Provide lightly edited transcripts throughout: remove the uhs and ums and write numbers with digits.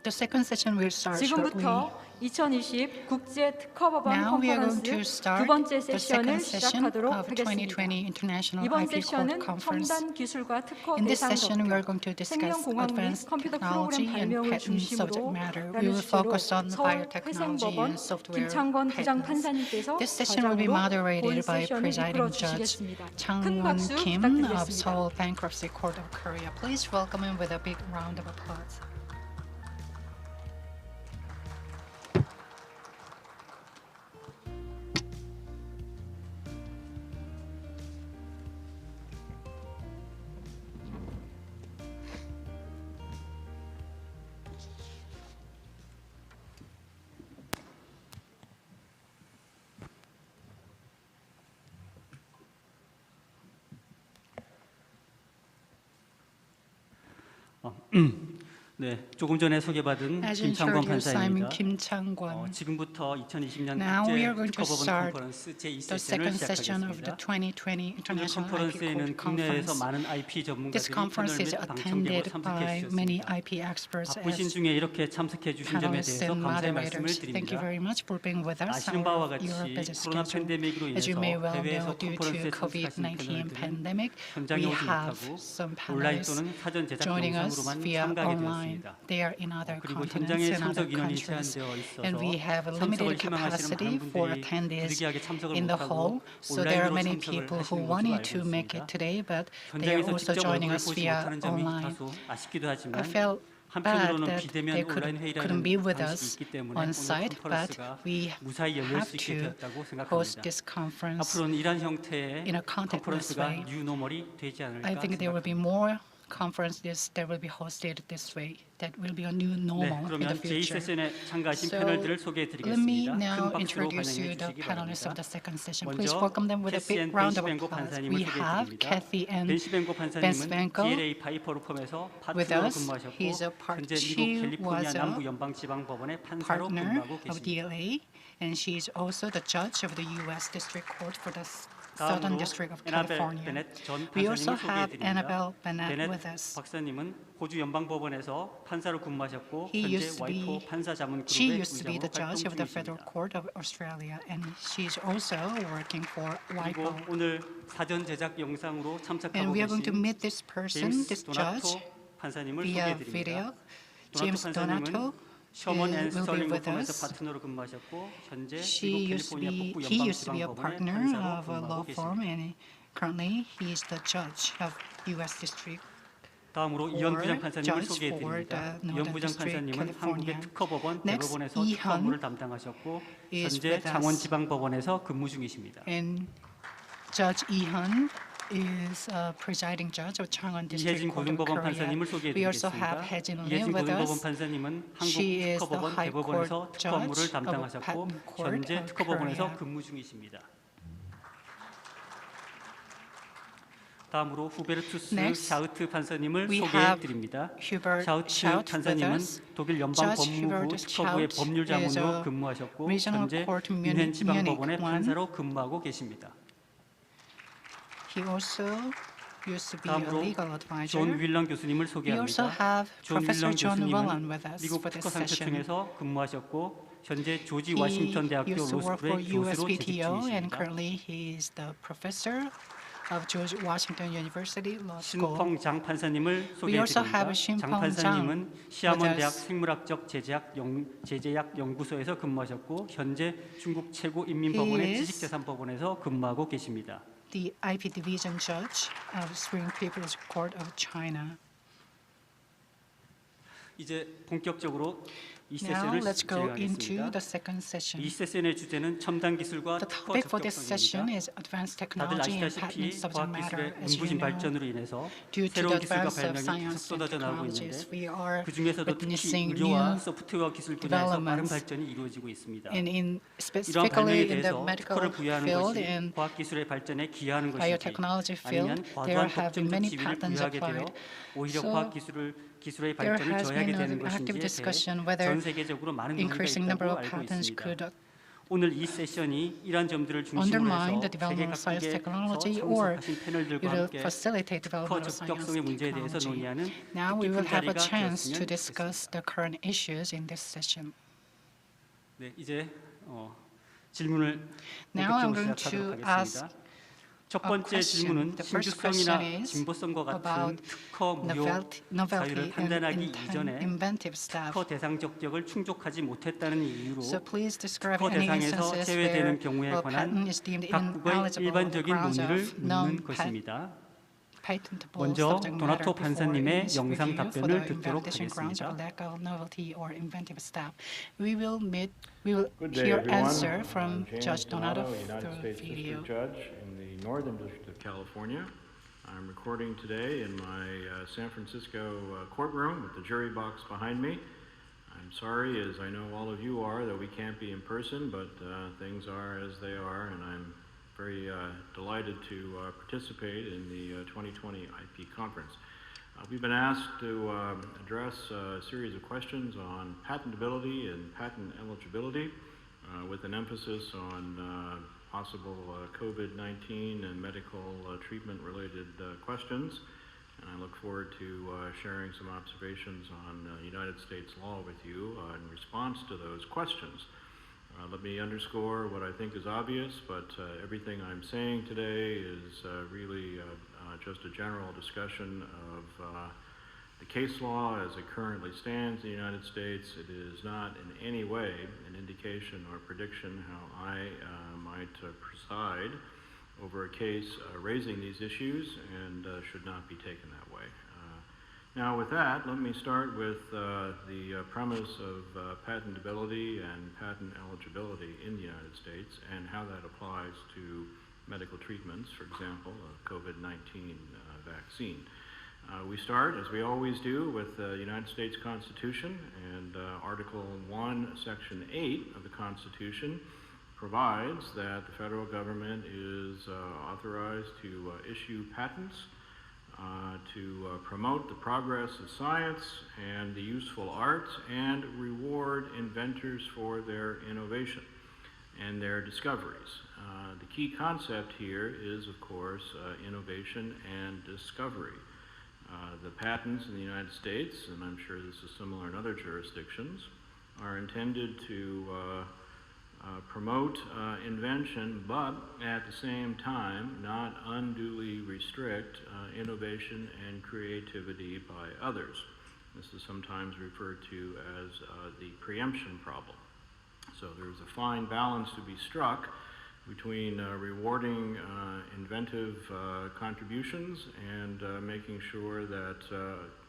The second session will start shortly. 지금부터 2020 국제특허법원 Now we are going 콘퍼런스 to 두 start 번째 the 세션을 second session 시작하도록 of 하겠습니다. 2020 International 이번 IP Court 세션은 Conference. 첨단 기술과 특허 In this 대상 session, we are 덕평, going to discuss 생명공학 및 advanced 컴퓨터 technology 프로그램 and 발명을 patent subject 중심으로 matter. We 라는 will 주제로 focus on 서울 biotechnology 회생법원 and software 김창권 부장 patents. 판사님께서 This session will be 과장으로 본 moderated by 세션을 presiding 이끌어 judge 주시겠습니다. 큰 Chang-won 박수 Kim of 부탁드리겠습니다. Seoul Bankruptcy Court of Korea. Please welcome him with a big round of applause. 네, 조금 전에 소개받은 As 김창권 introduced, Simon 판사입니다. Kim Chang-won. 지금부터 2020년 Now we are going to 국제특허법원 start 콘퍼런스 제2 The 세션을 second session of the 시작하겠습니다. 2020 오늘 International IP 컨퍼런스에는 Court 국내에서 Conference. 많은 IP This 전문가들이 conference is 패널 및 방청객으로 attended 참석해 by many 주셨습니다. IP experts 바쁘신 as 중에 이렇게 참석해 주신 점에 panelists 대해서 and 감사의 말씀을 moderators. Thank you 드립니다. very much for being with us. 아시는 바와 Our 같이 Europe 코로나 schedule. 팬데믹으로 As you 인해서 may well know, 해외에서 due to 컨퍼런스에 참석하신 COVID-19 패널들은 pandemic, 현장에 we 오지 have 못하고 some 온라인 panelists 또는 사전 제작 joining us 영상으로만 via 참가하게 online. 되었습니다. They are in other 그리고 continents 현장에 and other 참석 인원이 countries. 제한되어 And we 있어서 have a 참석을 limited 희망하시는 capacity 많은 for 분들이 attendees 부득이하게 참석을 in the 못하고 hall. So there are 온라인으로 many 참석을 people who 하시는 것으로 wanted 알고 to make it 있습니다. today, but they are 현장에서 also 직접 joining 얼굴을 us 보지 via 못하는 점이 online. 다소 아쉽기도 I 하지만 felt bad 한편으로는 that 비대면 they 온라인 couldn't be 회의라는 with 방식이 us 있기 때문에 on 오늘 site, but 컨퍼런스가 we 무사히 열릴 have 수 있게 to 되었다고 host 생각합니다. this conference. 앞으로는 이러한 형태의 in a contactless 컨퍼런스가 way. 뉴노멀이 되지 않을까 I think there will be 생각합니다. more conferences that will be hosted this way. That will be a new 네, normal in the 그러면 future. 제2세션에 참가하신 So 패널들을 let me 소개해드리겠습니다. now 큰 박수로 introduce 환영해 you the 주시기 panelists of 바랍니다. the second session. Please 먼저 welcome them with a 캐시 big 앤 round of 벤시벤고 applause. 판사님을 We have 소개해드립니다. Kathy and 벤시벤고 Ben 판사님은 Svenko GLA 파이퍼로 펌에서 with 파트너로 us. 근무하셨고 He's a part. 현재 She 미국 캘리포니아 was a 남부 연방지방법원의 판사로 partner 근무하고 of 계십니다. DLA, and she's also the judge of the U.S. District Court for the Southern 다음으로 District of 에나벨 California. 베넷 전 We also 판사님을 have 소개해드립니다. Annabelle Bennett 베넷 with us. 박사님은 호주 연방법원에서 판사로 근무하셨고 He 현재 used to 와이포 be, she 판사자문그룹의 used to be the 의장으로 judge 활동 of the Federal 중이십니다. Court of Australia, and she's also working for 그리고 WIPO. 오늘 사전 제작 영상으로 And 참석하고 we are going to 계신 meet this person, this 제임스 도나토 judge, 판사님을 via 소개해드립니다. video. 도나토 James 판사님은 Donato 셔먼 앤 will be 스털링 with 펌에서 us. 파트너로 근무하셨고 현재 He 미국 used to 캘리포니아 be, 북부 he used to be a 연방지방법원의 partner 판사로 of a law 근무하고 firm, 계십니다. and currently he is the judge of U.S. District. 다음으로 이현 부장 or 판사님을 judge for 소개해드립니다. the 이현 Northern 부장 District, 판사님은 California. 한국의 특허법원 Next, 대법원에서 이현 특허 업무를 담당하셨고 is 현재 with us. 장원지방법원에서 근무 중이십니다. And Judge Lee-hun is presiding judge of Changwon District 이혜진 Court of 고등법원 Korea. 판사님을 We also have 소개해드리겠습니다. Hae-jin Lee 이혜진 with 고등법원 us. 판사님은 She 한국 is the 특허법원 High 대법원에서 Court 특허 업무를 judge of a 담당하셨고 patent court 현재 of 특허법원에서 Korea. 근무 중이십니다. 다음으로 후베르투스 Next, 샤우트 판사님을 we have 소개해드립니다. Hubert 샤우트 Schaut with 판사님은 us. 독일 연방 Judge 법무부 Hubert 특허부의 Schaut 법률 is 자문으로 a 근무하셨고 Regional 현재 Court 뮌헨 지방법원의 Munich 판사로 근무하고 계십니다. He also used to be a 다음으로 legal 존 advisor. 윌런 교수님을 We also 소개합니다. have 존 Professor 윌런 John Whelan 교수님은 with us 미국 for this session. 특허상표청에서 근무하셨고 현재 조지 He 워싱턴 대학교 used to work for 로스쿨의 교수로 재직 USPTO, and 중이십니다. currently he is the professor of George Washington University Law School. 신펑 장 판사님을 We also have 소개해드립니다. Shin 장 Pong 판사님은 Jang 시아몬 with 대학 us. 생물학적 제제약 연구소에서 근무하셨고 현재 중국 최고 인민법원의 He is 지식재산법원에서 근무하고 계십니다. The IP Division Judge of Supreme People's Court of China. 이제 본격적으로 이 Now 세션을 let's go into 진행하겠습니다. the second session. 이 세션의 주제는 첨단 기술과 The 특허 topic for this session 적격성입니다. is advanced 다들 technology and 아시다시피 patent subject matter. 과학기술의 As you 눈부신 know, 발전으로 인해서 due to the 새로운 기술과 advance of 발명이 계속 science and 쏟아져 나오고 technologies, 있는데 we are 그 중에서도 특히 witnessing 의료와 new 소프트웨어 기술 분야에서 빠른 developments. 발전이 이루어지고 있습니다. And in 이러한 발명에 specifically in the 대해서 medical 특허를 부여하는 field 것이 and 과학기술의 발전에 기여하는 것인지 biotechnology 아니면 field, there 과도한 have been 법정적 many 지위를 patents 부여하게 되어 applied. 오히려 So 기술의 there 발전을 has 저해하게 been 되는 an active 것인지에 대해 discussion whether 전 세계적으로 많은 논의가 increasing number 있다고 of 알고 patents 있습니다. could 오늘 이 세션이 이러한 점들을 중심으로 undermine 해서 the 세계 development of science 각국에서 technology or 참석하신 패널들과 will 함께 facilitate 특허 development of science 적격성의 문제에 대해서 technology. 논의하는 Now we 뜻깊은 will have a 자리가 chance to 되었으면 discuss 좋겠습니다. the current issues in this session. 네, 이제 질문을 Now I'm 본격적으로 going 시작하도록 to 하겠습니다. ask 첫 a 번째 question. 질문은 The first 신규성이나 question is 진보성과 같은 about 특허 무효 novelty 사유를 판단하기 and 이전에 inventive stuff. 특허 대상 적격을 충족하지 못했다는 이유로 So please describe 특허 any 대상에서 instances 제외되는 where 경우에 a 관한 patent is deemed 각국의 ineligible on the 일반적인 grounds 논의를 of 묻는 것입니다. patentable 먼저 subject 도나토 matter before 판사님의 its 영상 review for 답변을 the 듣도록 invalidation grounds of 하겠습니다. lack of novelty or inventive stuff. We will Good day, hear everyone. answer from I'm James Judge Donato United through States video. District Judge in the Northern District of California. I'm recording today in my San Francisco courtroom with the jury box behind me. I'm sorry, as I know all of you are, that we can't be in person, but things are as they are, and I'm very delighted to participate in the 2020 IP conference. We've been asked to address a series of questions on patentability and patent eligibility with an emphasis on possible COVID-19 and medical treatment-related questions. And I look forward to sharing some observations on United States law with you in response to those questions. Let me underscore what I think is obvious, but everything I'm saying today is really just a general discussion of the case law as it currently stands in the United States. It is not in any way an indication or prediction how I might preside over a case raising these issues and should not be taken that way. Now with that, let me start with the premise of patentability and patent eligibility in the United States and how that applies to medical treatments, for example, a COVID-19 vaccine. We start, as we always do, with the United States Constitution, and Article 1, Section 8 of the Constitution provides that the federal government is authorized to issue patents to promote the progress of science and the useful arts and reward inventors for their innovation and their discoveries. The key concept here is, of course, innovation and discovery. The patents in the United States, and I'm sure this is similar in other jurisdictions, are intended to promote invention, but at the same time not unduly restrict innovation and creativity by others. This is sometimes referred to as the preemption problem. So there's a fine balance to be struck between rewarding inventive contributions and making sure that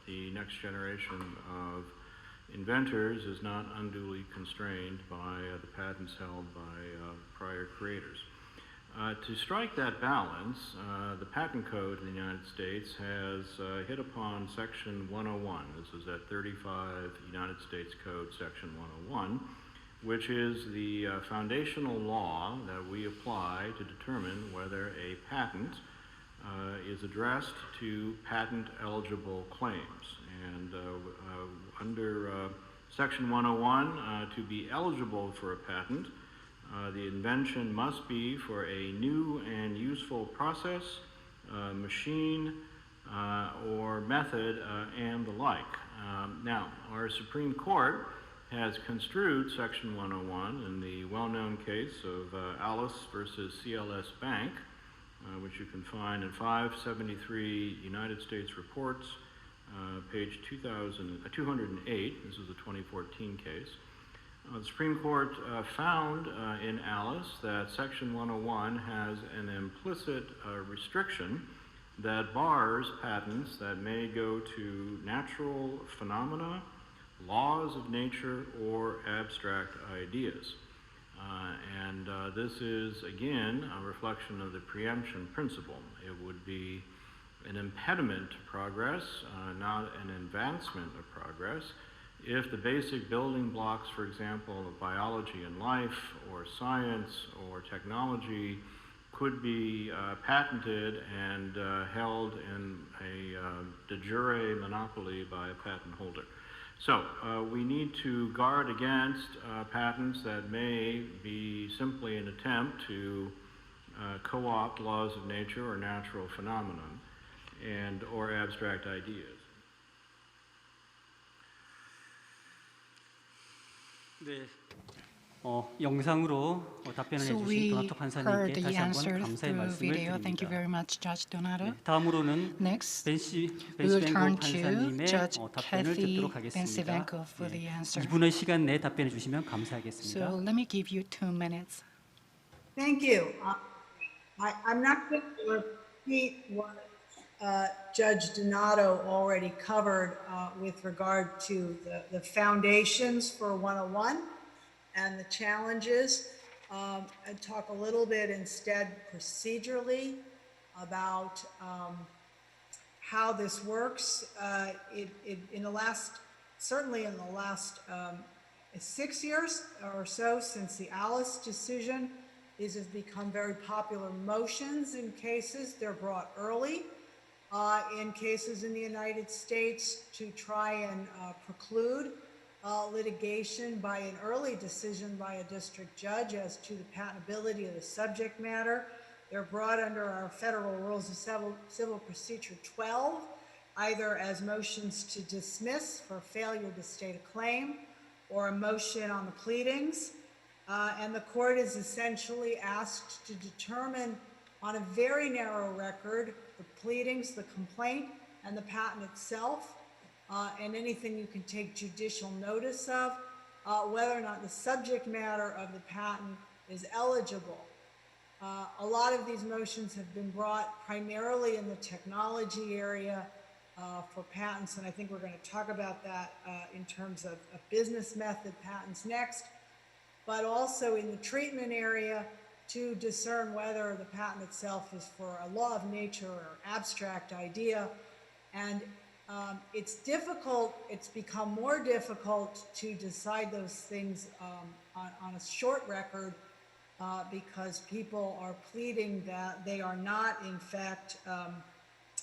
the next generation of inventors is not unduly constrained by the patents held by prior creators. To strike that balance, the Patent Code in the United States has hit upon Section 101. This is at 35 United States Code Section 101, which is the foundational law that we apply to determine whether a patent is addressed to patent-eligible claims. And under Section 101, to be eligible for a patent, the invention must be for a new and useful process, machine, or method, and the like. Now, our Supreme Court has construed Section 101 in the well-known case of Alice versus CLS Bank, which you can find in 573 United States Reports, page 208. This is a 2014 case. The Supreme Court found in Alice that Section 101 has an implicit restriction that bars patents that may go to natural phenomena, laws of nature, or abstract ideas. And this is, again, a reflection of the preemption principle. It would be an impediment to progress, not an advancement of progress, if the basic building blocks, for example, of biology and life, or science, or technology, could be patented and held in a de jure monopoly by a patent holder. So we need to guard against patents that may be simply an attempt to co-opt laws of nature or natural phenomenon and or abstract ideas. 네. 영상으로 답변을 So 해주신 we 도나토 판사님께 heard the 다시 한번 answer 감사의 through 말씀을 video. Thank you 드립니다. very much, Judge Donato. 네, 다음으로는 Next, 벤시 we will 벤시벤고 turn to 판사님의 Judge 답변을 Kathy 듣도록 하겠습니다. Bensivenko for the answer. 2분의 시간 내에 답변해 주시면 So 감사하겠습니다. let me give you 2 minutes. Thank you. I'm not going to repeat what Judge Donato already covered with regard to the foundations for 101 and the challenges. I'd talk a little bit instead procedurally about how this works. Certainly in the last 6 years or so since the Alice decision, these have become very popular motions in cases. They're brought early in cases in the United States to try and preclude litigation by an early decision by a district judge as to the patentability of the subject matter. They're brought under our Federal Rules of Civil Procedure 12, either as motions to dismiss for failure to state a claim or a motion on the pleadings. And the court is essentially asked to determine on a very narrow record the pleadings, the complaint, and the patent itself, and anything you can take judicial notice of, whether or not the subject matter of the patent is eligible. A lot of these motions have been brought primarily in the technology area for patents, and I think we're going to talk about that in terms of business method patents next, but also in the treatment area to discern whether the patent itself is for a law of nature or abstract idea. And it's difficult, it's become more difficult to decide those things on a short record because people are pleading that they are not, in fact,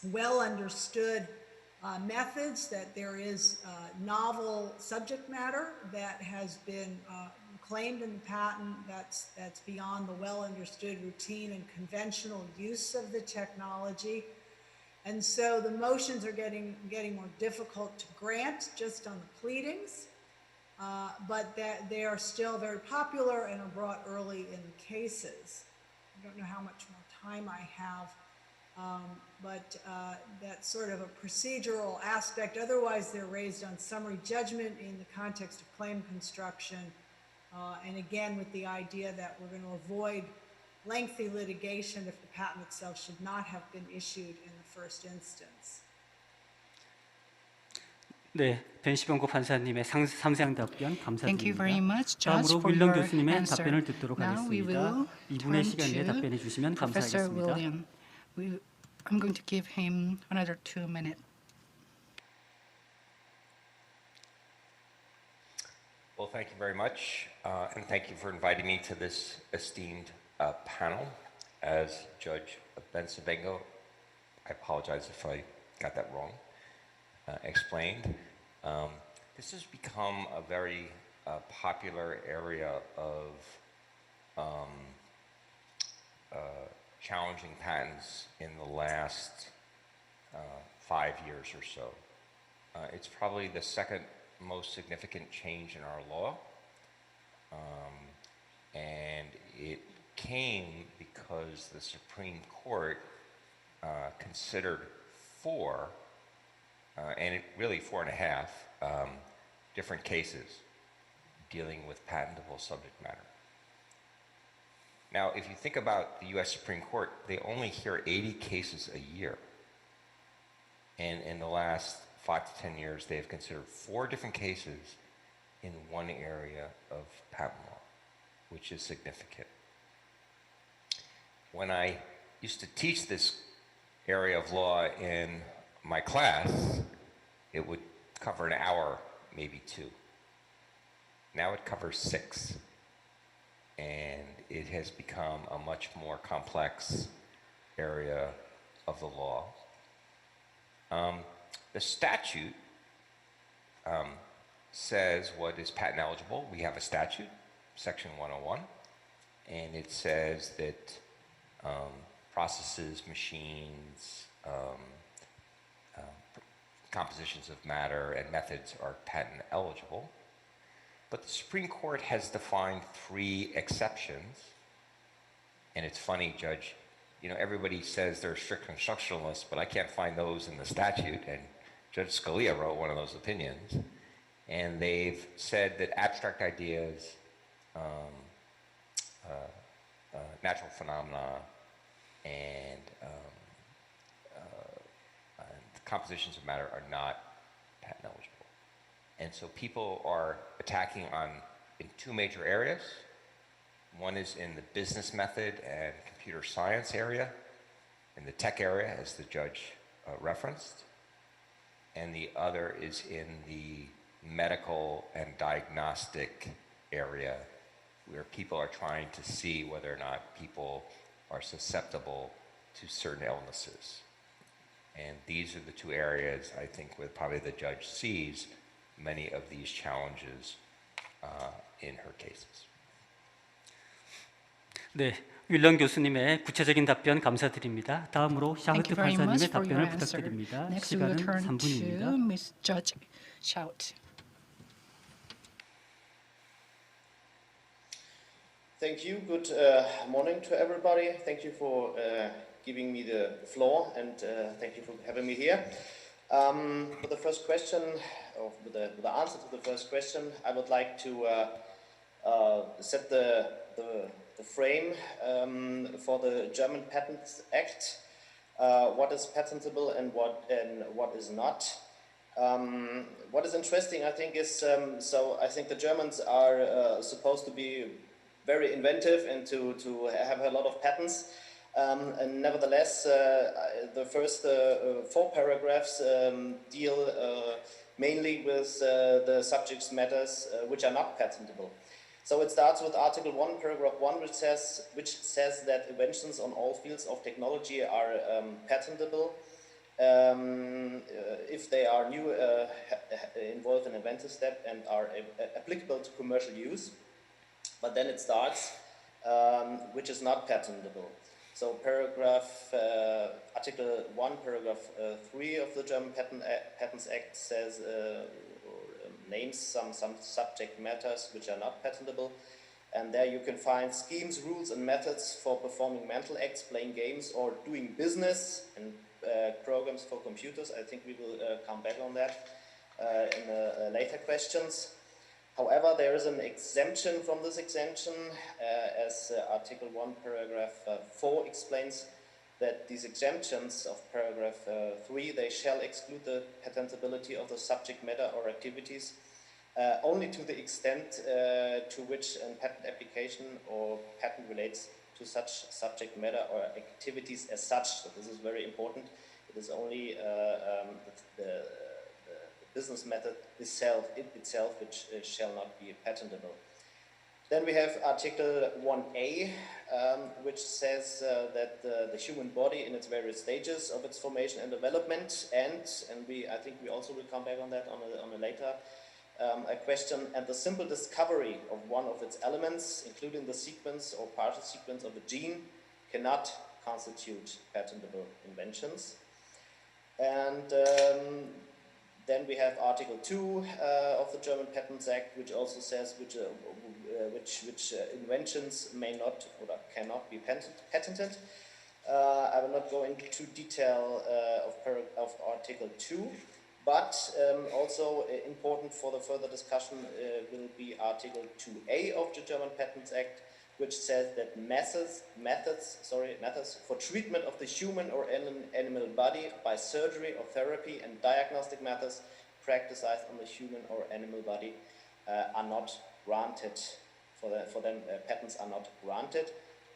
well understood methods, that there is novel subject matter that has been claimed in the patent that's beyond the well understood routine and conventional use of the technology. And so the motions are getting more difficult to grant just on the pleadings, but they are still very popular and are brought early in the cases. I don't know how much more time I have, but that's sort of a procedural aspect. Otherwise, they're raised on summary judgment in the context of claim construction, and again with the idea that we're going to avoid lengthy litigation if the patent itself should not have been issued in the first instance. 네, 벤시벤고 판사님의 상세한 답변 Thank you 감사드립니다. very much, Judge, 다음으로 for 윌럼 your 교수님의 answer. 답변을 듣도록 Now we 하겠습니다. will 2분의 turn 시간 내에 to 답변해 주시면 Professor 감사하겠습니다. William. I'm going to give him another 2 minutes. Well, thank you very much, and thank you for inviting me to this esteemed panel. As Judge Bensivengo, I apologize if I got that wrong, explained. This has become a very popular area of challenging patents in the last 5 years or so. It's probably the second most significant change in our law, and it came because the Supreme Court considered 4, and really 4.5 different cases dealing with patentable subject matter. Now, if you think about the US Supreme Court, they only hear 80 cases a year. And in the last 5 to 10 years, they have considered 4 different cases in one area of patent law, which is significant. When I used to teach this area of law in my class, it would cover an hour, maybe 2. Now it covers 6. And it has become a much more complex area of the law. The statute says what is patent eligible. We have a statute, Section 101, and it says that processes, machines, compositions of matter, and methods are patent eligible. But the Supreme Court has defined 3 exceptions. And it's funny, Judge, you know, everybody says they're strict constructionalists, but I can't find those in the statute. And Judge Scalia wrote one of those opinions. And they've said that abstract ideas, natural phenomena, and compositions of matter are not patent eligible. And so people are attacking in 2 major areas. One is in the business method and computer science area, in the tech area, as the judge referenced. And the other is in the medical and diagnostic area, where people are trying to see whether or not people are susceptible to certain illnesses. And these are the 2 areas, I think, where probably the judge sees many of these challenges in her cases. 네, 윌런 교수님의 구체적인 답변 감사드립니다. 다음으로 Thank 샤흐트 you very much 판사님의 for your 답변을 answer. 부탁드립니다. Next, we will 시간은 turn to 3분입니다. Ms. Judge Shout. Thank you. Good morning to everybody. Thank you for giving me the floor, and thank you for having me here. For the first question, or with the answer to the first question, I would like to set the frame for the German Patents Act. What is patentable and what is not. What is interesting, I think, is so I think the Germans are supposed to be very inventive and to have a lot of patents. And nevertheless, the first 4 paragraphs deal mainly with the subject matters which are not patentable. So it starts with Article 1, Paragraph 1, which says that inventions on all fields of technology are patentable if they are new, involve an inventive step, and are applicable to commercial use. But then it starts, which is not patentable. So Article 1, Paragraph 3 of the German Patents Act says, names some subject matters which are not patentable. And there you can find schemes, rules, and methods for performing mental acts, playing games, or doing business, and programs for computers. I think we will come back on that in the later questions. However, there is an exemption from this exemption, as Article 1, Paragraph 4 explains that these exemptions of Paragraph 3, they shall exclude the patentability of the subject matter or activities only to the extent to which a patent application or patent relates to such subject matter or activities as such. So this is very important. It is only the business method itself which shall not be patentable. Then we have Article 1A, which says that the human body in its various stages of its formation and development, and I think we also will come back on that on a later a question, and the simple discovery of one of its elements, including the sequence or partial sequence of a gene, cannot constitute patentable inventions. And then we have Article 2 of the German Patents Act, which also says which inventions may not or cannot be patented. I will not go into detail of Article 2, but also important for the further discussion will be Article 2A of the German Patents Act, which says that methods for treatment of the human or animal body by surgery or therapy and diagnostic methods practiced on the human or animal body are not granted. For them, patents are not granted.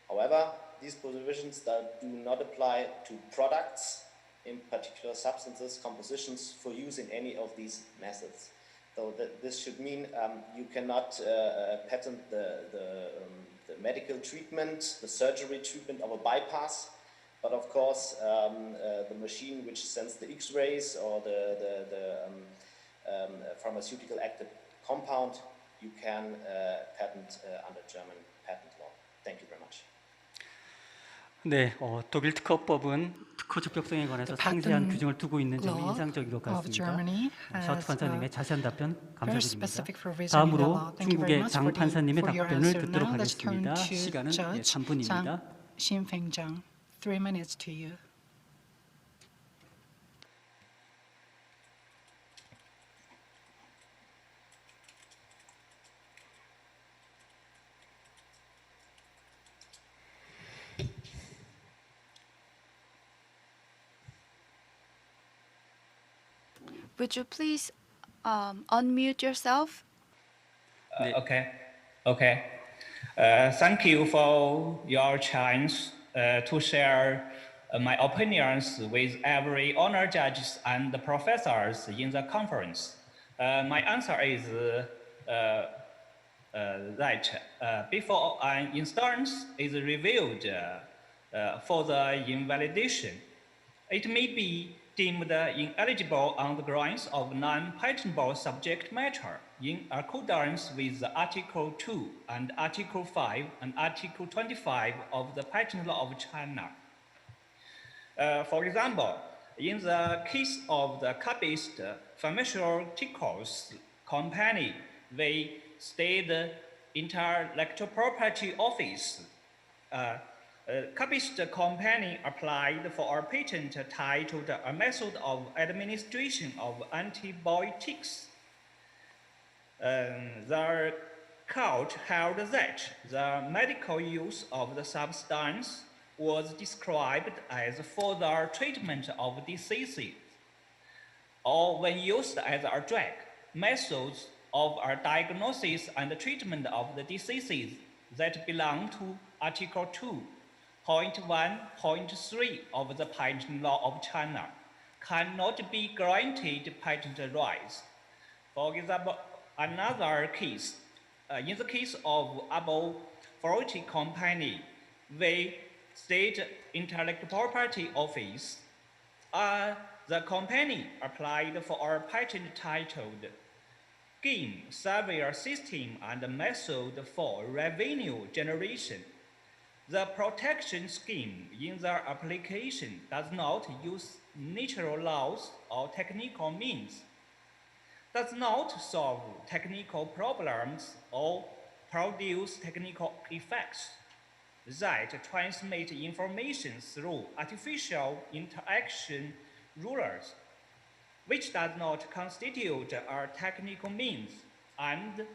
However, these provisions do not apply to products, in particular substances, compositions for use in any of these methods. So this should mean you cannot patent the medical treatment, the surgery treatment of a bypass, but of course the machine which sends the X-rays or the pharmaceutical compound, you can patent under German patent law. Thank you very much. 네, 독일 특허법은 특허 적격성에 관해서 The 상세한 patent 규정을 두고 있는 점이 law 인상적인 것 of 같습니다. Germany 샤우트 has 판사님의 자세한 답변 very 감사드립니다. specific for reasoning the law. 다음으로 Thank you very 중국의 much 장 판사님의 for your 답변을 answer. 듣도록 Now let's turn 하겠습니다. to 시간은 Judge 3분입니다. Xinfeng 3 minutes to you. Would you please unmute yourself? 네. Okay. Thank you for your chance to share my opinions with every honor judges and professors in the conference. My answer is that before an instance is reviewed for the invalidation, it may be deemed ineligible on the grounds of non-patentable subject matter in accordance with Article 2 and Article 5 and Article 25 of the Patent Law of China. For example, in the case of the copyist pharmaceuticals company, the State Intellectual Property Office copyist company applied for a patent titled A Method of Administration of Antibiotics. The court held that the medical use of the substance was described as for the treatment of diseases, or when used as a drug, methods of a diagnosis and treatment of the diseases that belong to Article 2.1.3 of the Patent Law of China cannot be granted patent rights. For example, another case, in the case of Abo Fruity Company, the State Intellectual Property Office, the company applied for a patent titled Game Surveyor System and Method for Revenue Generation. The protection scheme in the application does not use natural laws or technical means, does not solve technical problems or produce technical effects that transmit information through artificial interaction rulers, which does not constitute a technical means, and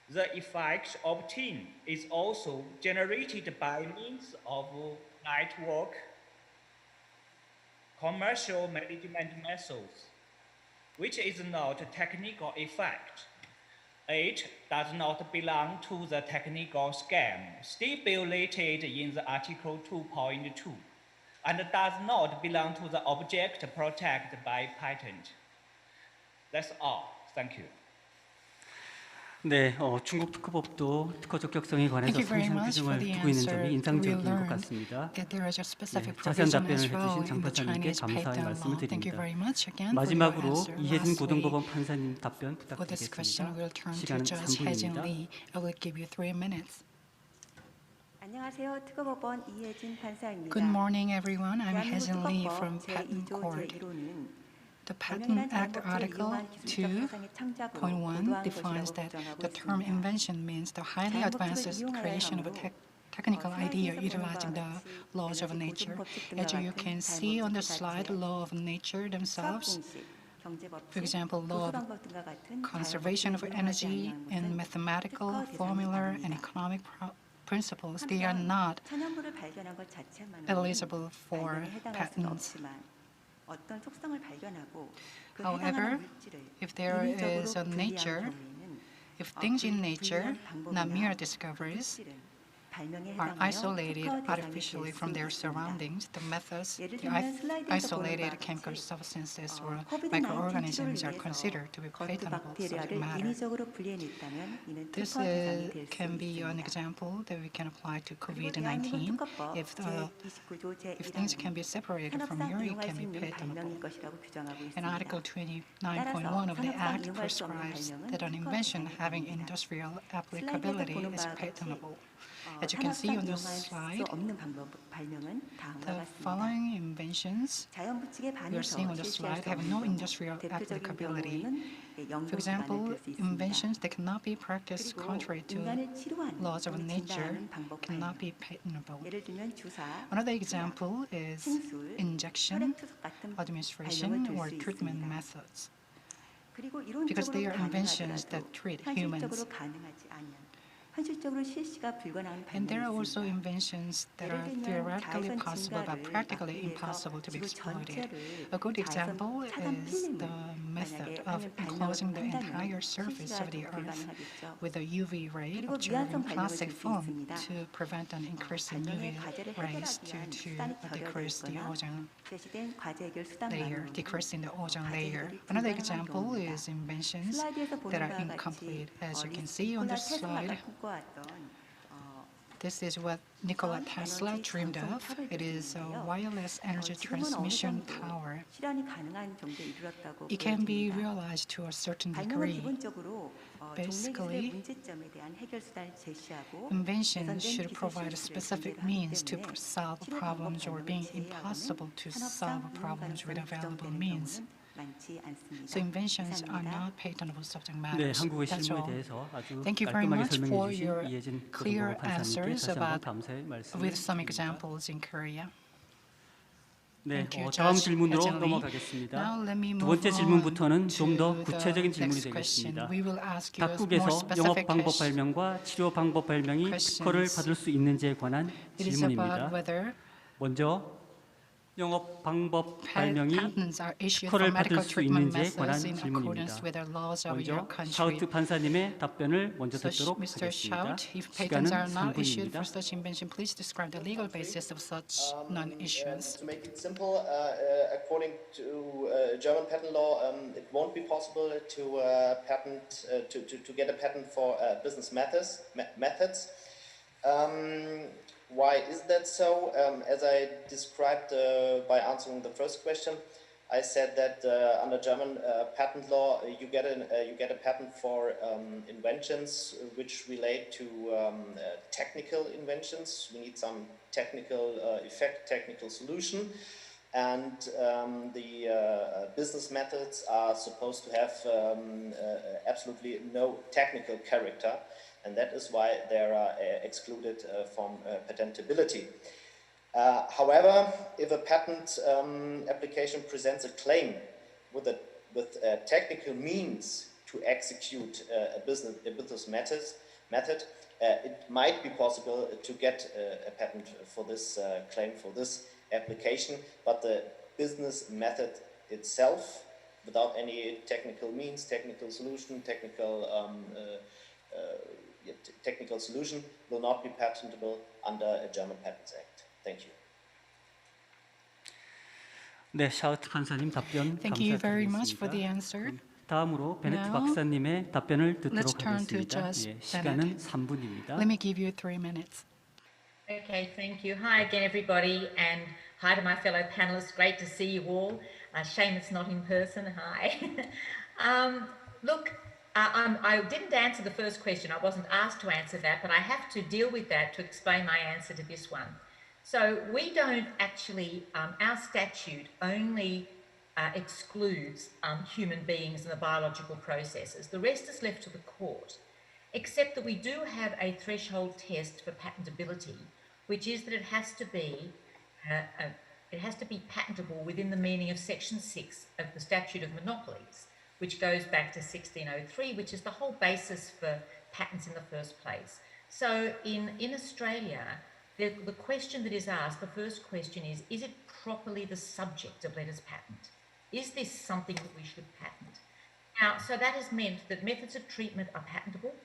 the effect obtained is also generated by means of network commercial management methods, which is not a technical effect. It does not belong to the technical scheme stipulated in the Article 2.2 and does not belong to the object protected by patent. That's all. Thank you. 네, 중국 특허법도 특허 적격성에 관해서 Thank you very 상세한 much for 규정을 the 두고 있는 answer. 점이 We 인상적인 것 learned 같습니다. that there is a specific 자세한 provision 답변을 as well 해주신 장 in the 판사님께 Chinese 감사의 patent 말씀을 law. Thank you 드립니다. very much again for your 마지막으로 answer. 이혜진 Lastly, 고등법원 판사님 답변 for this question, we'll 부탁드리겠습니다. turn to 시간은 Judge Hae-jin 3분입니다. Lee. I will give you 3 minutes. 안녕하세요. 특허법원 이혜진 판사입니다. Good morning, everyone. I'm 대한민국 Hae-jin Lee from 특허법 Patent 제2조 Court. 제1호는 The Patent Act Article 2.1 defines that the term invention means the highly advanced creation of a technical idea utilizing the laws of nature. As you can see on the slide, law of nature themselves, for example, law of conservation of energy and mathematical formula and economic principles, they are not 천연물을 발견한 것 자체만으로는 eligible for 발견에 해당할 수는 patents. 없지만 어떤 속성을 발견하고 그 However, 해당하는 물질을 if there is a 인위적으로 nature, 분리한 경우에는 if things in 그 nature, 분리한 not mere 방법이나 discoveries, 물질은 are isolated artificially from their surroundings, the methods, the isolated chemical substances or microorganisms are considered to be patentable subject matter. This can be an example that we can apply to COVID-19. If things can be separated from urine, it can be patentable. And Article 29.1 of the Act prescribes that an invention having industrial applicability is patentable. As you can see on the slide, the following inventions we are seeing on the slide have no industrial applicability. For example, inventions that cannot be practiced contrary to laws of nature cannot be patentable. Another example is injection, administration, or treatment methods, because they are inventions that treat humans. And there are also inventions that are theoretically possible but practically impossible to be exploited. A good example is the method of enclosing the entire surface of the Earth with a UV ray observing plastic foam to prevent an increase in UV rays due to a decrease in the ozone layer. Another example is inventions that are incomplete. As you can see on the slide, this is what Nikola Tesla dreamed of. It is a wireless energy transmission tower. It can be realized to a certain degree. Basically, inventions should provide specific means to solve problems or being impossible to solve problems with available means. So inventions are not patentable subject 네, matters. 한국의 That's 실무에 all. 대해서 아주 Thank you very 깔끔하게 much 설명해 for 주신 your 이혜진 clear 고등법원 판사님께 answers 다시 한번 about 감사의 말씀을 with some 드립니다. examples in Korea. 네, Thank you, 다음 Judge 질문으로 Lee. 넘어가겠습니다. Now let me 두 move 번째 질문부터는 on 좀 더 to 구체적인 the 질문이 next question. 되겠습니다. We will ask you a more 각국에서 영업 specific 방법 question. 발명과 치료 방법 발명이 특허를 받을 수 있는지에 관한 It is about 질문입니다. whether 먼저 영업 방법 발명이 patents are issued 특허를 for 받을 medical 수 treatment 있는지에 관한 methods in accordance 질문입니다. with the laws of your 먼저 country. 샤우트 판사님의 답변을 먼저 So, 듣도록 Mr. 하겠습니다. Shout, if patents are 시간은 not issued 3분입니다. for such invention, please describe the legal basis of such non-issuance. To make it simple, according to German patent law, it won't be possible to get a patent for business methods. Why is that so? As I described by answering the first question, I said that under German patent law, you get a patent for inventions which relate to technical inventions. We need some technical effect, technical solution, and the business methods are supposed to have absolutely no technical character. And that is why they are excluded from patentability. However, if a patent application presents a claim with technical means to execute a business method, it might be possible to get a patent for this claim, for this application, but the business method itself, without any technical means, technical solution, technical solution, will not be patentable under a German Patents Act. Thank you. 네, 샤우트 판사님 답변 Thank you very much for the 감사드리겠습니다. answer. 다음으로 베네트 Now, 박사님의 답변을 let's 듣도록 turn to 하겠습니다. Judge 예, 시간은 Bennett. 3분입니다. Let me give you 3 minutes. Okay, thank you. Hi again, everybody, and hi to my fellow panelists. Great to see you all. Shame it's not in person. Hi. Look, I didn't answer the first question. I wasn't asked to answer that, but I have to deal with that to explain my answer to this one. So we don't actually, our statute only excludes human beings and the biological processes. The rest is left to the court, except that we do have a threshold test for patentability, which is that it has to be patentable within the meaning of Section 6 of the Statute of Monopolies, which goes back to 1603, which is the whole basis for patents in the first place. So in Australia, the question that is asked, the first question is it properly the subject of letters patent? Is this something that we should patent? Now, so that has meant that methods of treatment are patentable.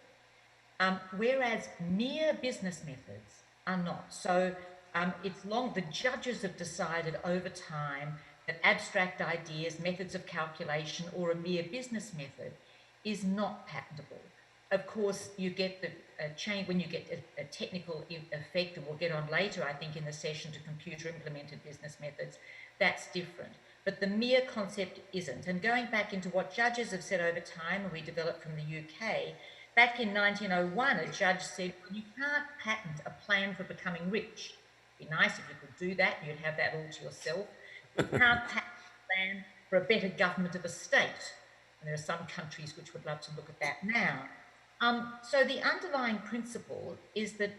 whereas mere business methods are not. So the judges have decided over time that abstract ideas, methods of calculation, or a mere business method is not patentable. Of course, you get the change when you get a technical effect, and we'll get on later, I think, in the session to computer-implemented business methods. That's different. But the mere concept isn't. And going back into what judges have said over time, and we developed from the UK, back in 1901, a judge said, you can't patent a plan for becoming rich. It'd be nice if you could do that, you'd have that all to yourself. You can't patent a plan for a better government of a state. And there are some countries which would love to look at that now. So the underlying principle is that,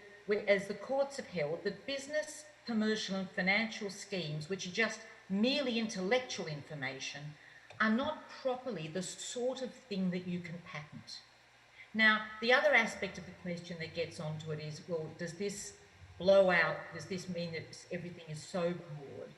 as the courts have held, that business, commercial and financial schemes, which are just merely intellectual information, are not properly the sort of thing that you can patent. Now, the other aspect of the question that gets onto it is, well, does this blow out, does this mean that everything is so broad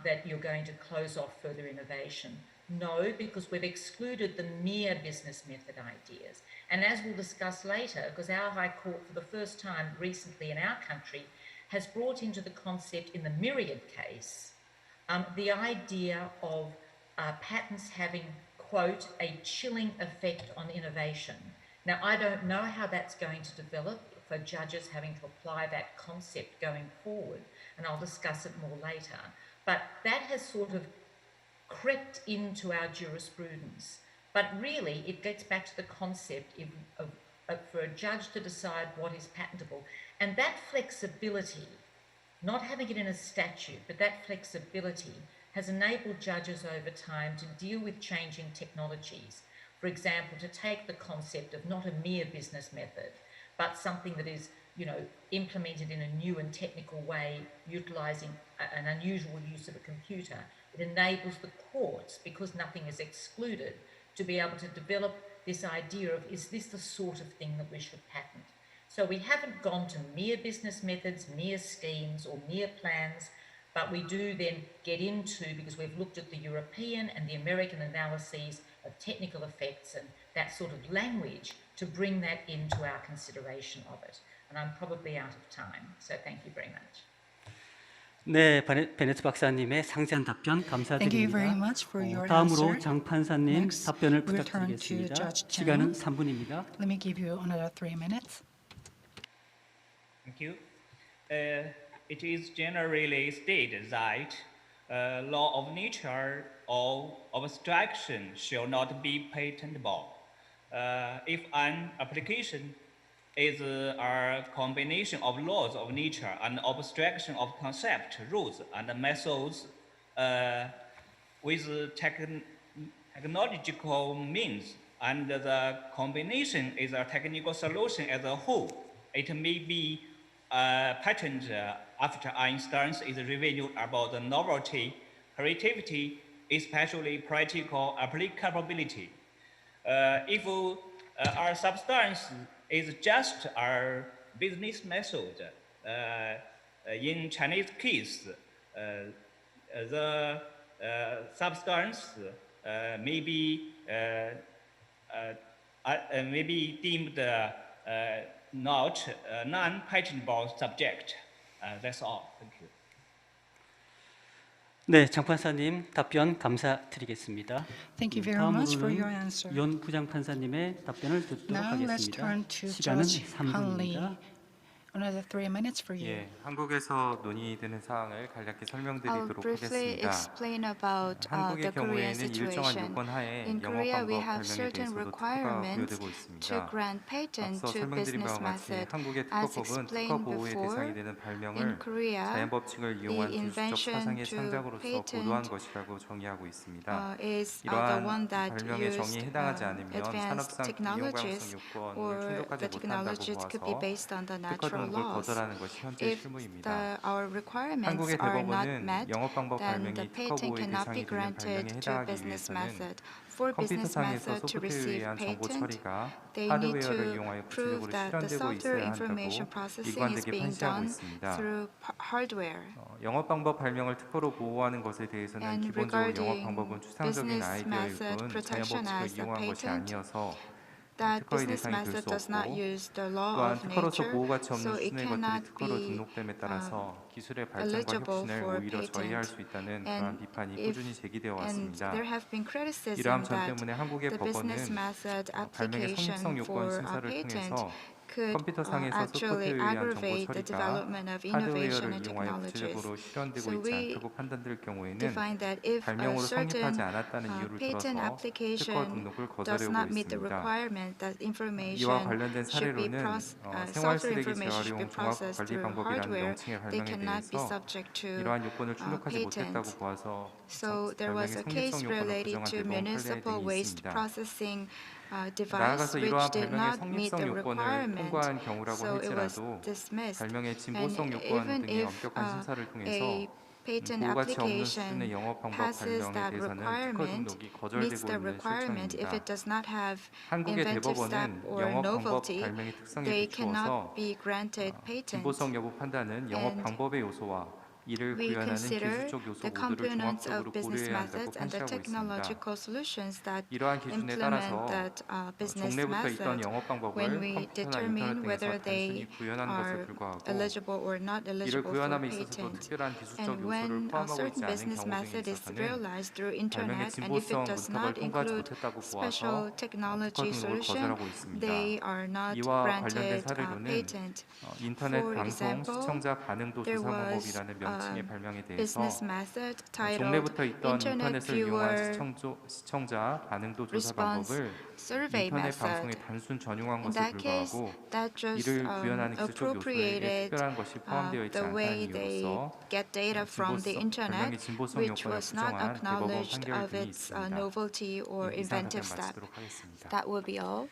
that you're going to close off further innovation? No, because we've excluded the mere business method ideas. And as we'll discuss later, because our High Court for the first time recently in our country has brought into the concept in the Myriad case the idea of patents having, quote, a chilling effect on innovation. Now, I don't know how that's going to develop for judges having to apply that concept going forward, and I'll discuss it more later. But that has sort of crept into our jurisprudence. But really, it gets back to the concept of for a judge to decide what is patentable. And that flexibility, not having it in a statute, but that flexibility has enabled judges over time to deal with changing technologies. For example, to take the concept of not a mere business method, but something that is, implemented in a new and technical way, utilising an unusual use of a computer. It enables the courts, because nothing is excluded, to be able to develop this idea of, is this the sort of thing that we should patent? So we haven't gone to mere business methods, mere schemes, or mere plans, but we do then get into, because we've looked at the European and the American analyses of technical effects and that sort of language, to bring that into our consideration of it. And I'm probably out of time, so thank you very much. 네, 베네트 박사님의 상세한 답변 Thank you very 감사드립니다. much for your 다음으로 answer. 장 판사님 Next, 답변을 we'll turn to 부탁드리겠습니다. Judge Chang. 시간은 3분입니다. Let me give you another 3 minutes. Thank you. It is generally stated that law of nature or abstraction shall not be patentable. If an application is a combination of laws of nature and abstraction of concept, rules, and methods with technological means, and the combination is a technical solution as a whole, it may be patent after an instance is revealed about the novelty, creativity, especially practical applicability. If our substance is just our business method, in Chinese case, the substance may be deemed not non-patentable subject. That's all. Thank you. 네, 장 판사님 답변 감사드리겠습니다. Thank you very much for your 다음으로는 answer. 윤 부장판사님의 답변을 듣도록 Now let's 하겠습니다. turn to 시간은 Judge Han Lee. 3분입니다. Another 3 minutes for you. 예, 한국에서 논의되는 사항을 간략히 I'll 설명드리도록 briefly 하겠습니다. explain about the 한국의 Korean 경우에는 일정한 situation. 요건 하에 In Korea, we 영업방법 have 발명에 certain 대해서도 특허가 requirements 부여되고 to 있습니다. grant patent 앞서 to 설명드린 business 바와 같이 method. 한국의 As 특허법은 특허 explained 보호의 before, 대상이 되는 in 발명을 Korea, 자연법칙을 the 이용한 기술적 invention 사상의 to 창작으로서 patent 고도한 것이라고 정의하고 있습니다. is the 이러한 one that 발명의 정의에 used 해당하지 않으면 advanced 산업상 technologies, 이용 가능성 or 요건을 충족하지 the technologies 못한다고 could be 보아서 based on the 특허 natural 등록을 laws. 거절하는 것이 현재 If 실무입니다. our requirements 한국의 are not 대법원은 met, 영업방법 then the 발명이 특허 patent 보호의 cannot be 대상이 되는 granted 발명에 to 해당하기 business 위해서는 method. For business 컴퓨터상에서 method to 소프트웨어에 receive 의한 정보 patent, 처리가 they need 하드웨어를 to 이용하여 prove 구체적으로 that the 실현되고 software 있어야 information 한다고 processing is 일관되게 being 판시하고 done 있습니다. through hardware. 영업방법 발명을 특허로 보호하는 것에 대해서는 And 기본적으로 regarding 영업방법은 추상적인 business 아이디어일 method 뿐 protection 자연법칙을 as a 이용한 것이 patent, 아니어서 that 특허의 business 대상이 될 method 수 does not 없고 use the law 또한 of 특허로서 nature, 보호가치 없는 so it 수준의 것들이 cannot 특허로 be 등록됨에 따라서 기술의 발전과 eligible 혁신을 for 오히려 저해할 patent. 수 있다는 그러한 And 비판이 if 꾸준히 제기되어 and 왔습니다. there have been criticism 이러한 점 that 때문에 한국의 the business 법원은 method 발명의 application 성립성 요건 for a 심사를 patent 통해서 could 컴퓨터상에서 actually 소프트웨어에 의한 정보 aggravate the 처리가 development of innovation 하드웨어를 and 이용하여 technologies. 구체적으로 실현되고 So 있지 we 않다고 판단될 경우에는 define that if a 발명으로 certain 성립하지 않았다는 이유를 patent 들어서 특허 application 등록을 does 거절하고 not meet the 있습니다. requirement that 이와 information 관련된 should be 사례로는 software 생활 쓰레기 information should be 재활용 종합 processed 관리 through 방법이라는 hardware. 명칭의 They 발명에 cannot be 대해서 subject to 이러한 요건을 충족하지 patent. 못했다고 보아서 So there was a 발명의 case 성립성 요건을 related 부정한 to 대법원 판례 municipal 등이 waste 있습니다. processing device 나아가서 which 이러한 did 발명의 not meet 성립성 the 요건을 requirement. 통과한 경우라고 So it was 할지라도 dismissed. 발명의 And 진보성 요건 even 등의 if 엄격한 심사를 통해서 a patent 보호가치 없는 application 수준의 영업 방법 passes 발명에 that 대해서는 특허 requirement, 등록이 meets 거절되고 the 있는 requirement, if 실정입니다. it does not have 한국의 inventive step 대법원은 or 영업 방법 novelty, 발명의 특성에 they 비추어서 cannot be granted patent. 진보성 여부 판단은 영업 And 방법의 요소와 이를 we 구현하는 consider 기술적 요소 the 모두를 components 종합적으로 of business 고려해야 한다고 methods and the 판시하고 있습니다. technological solutions that 이러한 기준에 implement 따라서 that business 종래부터 있던 method 영업 방법을 when we 컴퓨터나 determine 인터넷 whether 등에서 단순히 they 구현하는 것에 are 불과하고 eligible or not 이를 eligible for 구현함에 있어서도 patent. 특별한 기술적 And 요소를 when a 포함하고 있지 certain 않은 business 경우 등에 method is 있어서는 realized through 발명의 internet, and if 진보성 it does 문턱을 not 통과하지 include 못했다고 special 보아서 특허 technology 등록을 solution, 거절하고 있습니다. they are not 이와 관련된 granted 사례로는 patent. 인터넷 For 방송 example, 시청자 반응도 there 조사 was 방법이라는 명칭의 발명에 대해서 business method titled 종래부터 있던 Internet 인터넷을 이용한 Viewer 시청자 반응도 조사 Response 방법을 Survey 인터넷 방송에 Method. 단순 전용한 In 것에 that case, 불과하고 that just 이를 구현하는 기술적 요소에 appropriated 특별한 것이 포함되어 있지 the 않다는 way they 이유로서 get data from the internet, 발명의 진보성 which 요건을 was not 부정한 대법원 acknowledged 판결 of 등이 its 있습니다. novelty or 이상 답변 inventive step. 마치도록 하겠습니다. That will be all.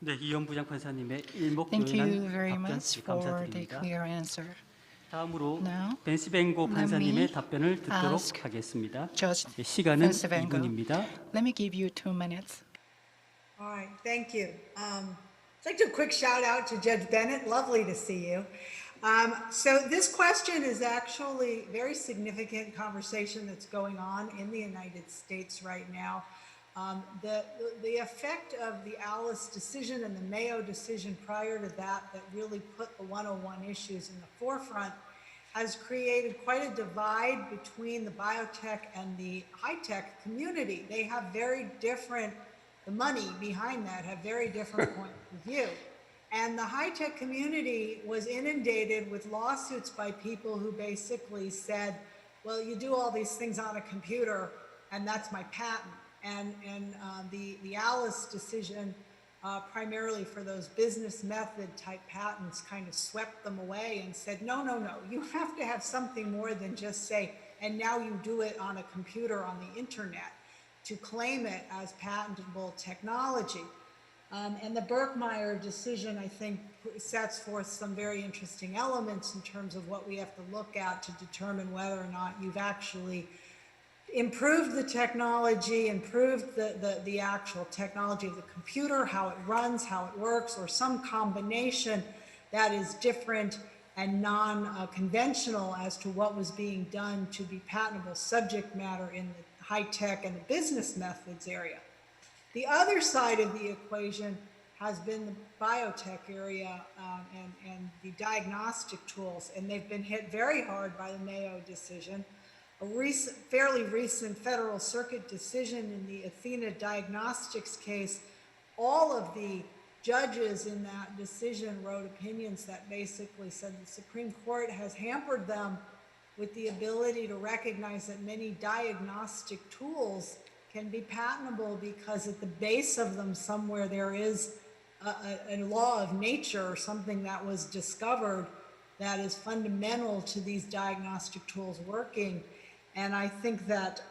네, 이현 부장판사님의 Thank you very 일목요연한 답변 much for the 감사드립니다. clear answer. 다음으로 Now, 벤시뱅고 let 판사님의 me 답변을 듣도록 ask 하겠습니다. Judge 네, 시간은 Bensevengo. 2분입니다. Let me give you 2 minutes. All right, thank you. I'd like to do a quick shout out to Judge Bennett. Lovely to see you. So this question is actually a very significant conversation that's going on in the United States right now. The effect of the Alice decision and the Mayo decision prior to that really put the 101 issues in the forefront has created quite a divide between the biotech and the high-tech community. They have very different, the money behind that have very different points of view. And the high-tech community was inundated with lawsuits by people who basically said, well, you do all these things on a computer and that's my patent. And the Alice decision, primarily for those business method type patents, kind of swept them away and said, no, no, no, you have to have something more than just say, and now you do it on a computer on the internet to claim it as patentable technology. And the Berkmeyer decision, I think, sets forth some very interesting elements in terms of what we have to look at to determine whether or not you've actually improved the technology, improved the actual technology of the computer, how it runs, how it works, or some combination that is different and non-conventional as to what was being done to be patentable subject matter in the high-tech and the business methods area. The other side of the equation has been the biotech area and the diagnostic tools, and they've been hit very hard by the Mayo decision. A fairly recent Federal Circuit decision in the Athena Diagnostics case, all of the judges in that decision wrote opinions that basically said the Supreme Court has hampered them with the ability to recognize that many diagnostic tools can be patentable because at the base of them somewhere there is a law of nature or something that was discovered that is fundamental to these diagnostic tools working. And I think that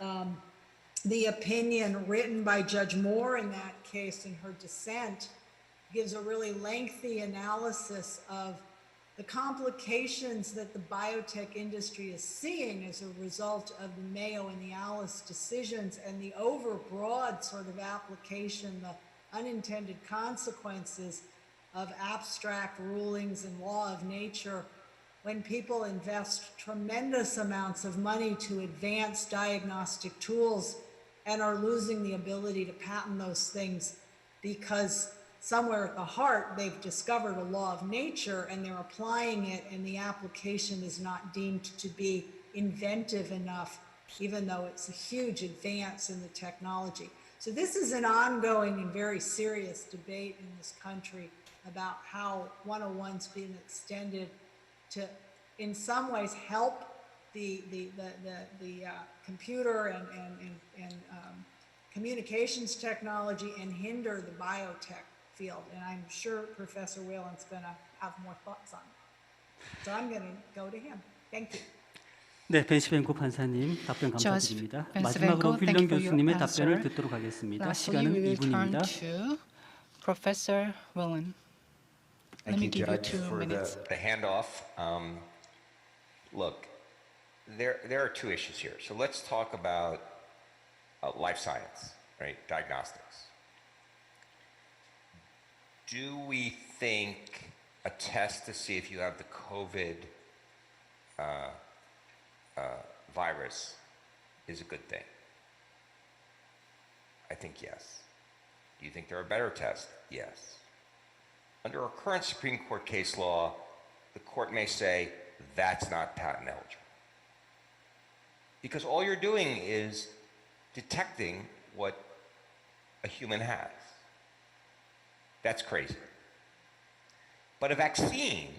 the opinion written by Judge Moore in that case in her dissent gives a really lengthy analysis of the complications that the biotech industry is seeing as a result of the Mayo and the Alice decisions and the overbroad sort of application, the unintended consequences of abstract rulings and law of nature when people invest tremendous amounts of money to advance diagnostic tools and are losing the ability to patent those things because somewhere at the heart, they've discovered a law of nature and they're applying it, and the application is not deemed to be inventive enough, even though it's a huge advance in the technology. So this is an ongoing and very serious debate in this country about how 101's been extended to, in some ways, help the computer and communications technology and hinder the biotech field. And I'm sure Professor Whalen's going to have more thoughts on it. So I'm going to go to him. Thank you. 네, 벤시벤코 판사님 답변 감사드립니다. 마지막으로 휠런 교수님의 답변을 듣도록 하겠습니다. 시간은 2분입니다. Professor Whalen. Let me give you 2 minutes. The handoff. Look, there are 2 issues here. So let's talk about life science, right? Diagnostics. Do we think a test to see if you have the COVID virus is a good thing? I think yes. Do you think there are better tests? Yes. Under our current Supreme Court case law, the court may say that's not patent eligible. Because all you're doing is detecting what a human has. That's crazy. But a vaccine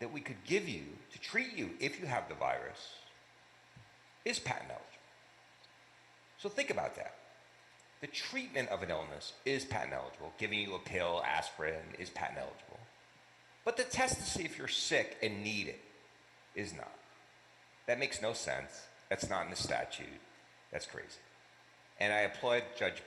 that we could give you to treat you if you have the virus is patent eligible. So think about that. The treatment of an illness is patent eligible. Giving you a pill, aspirin, is patent eligible. But the test to see if you're sick and need it is not. That makes no sense. That's not in the statute. That's crazy. And I applaud Judge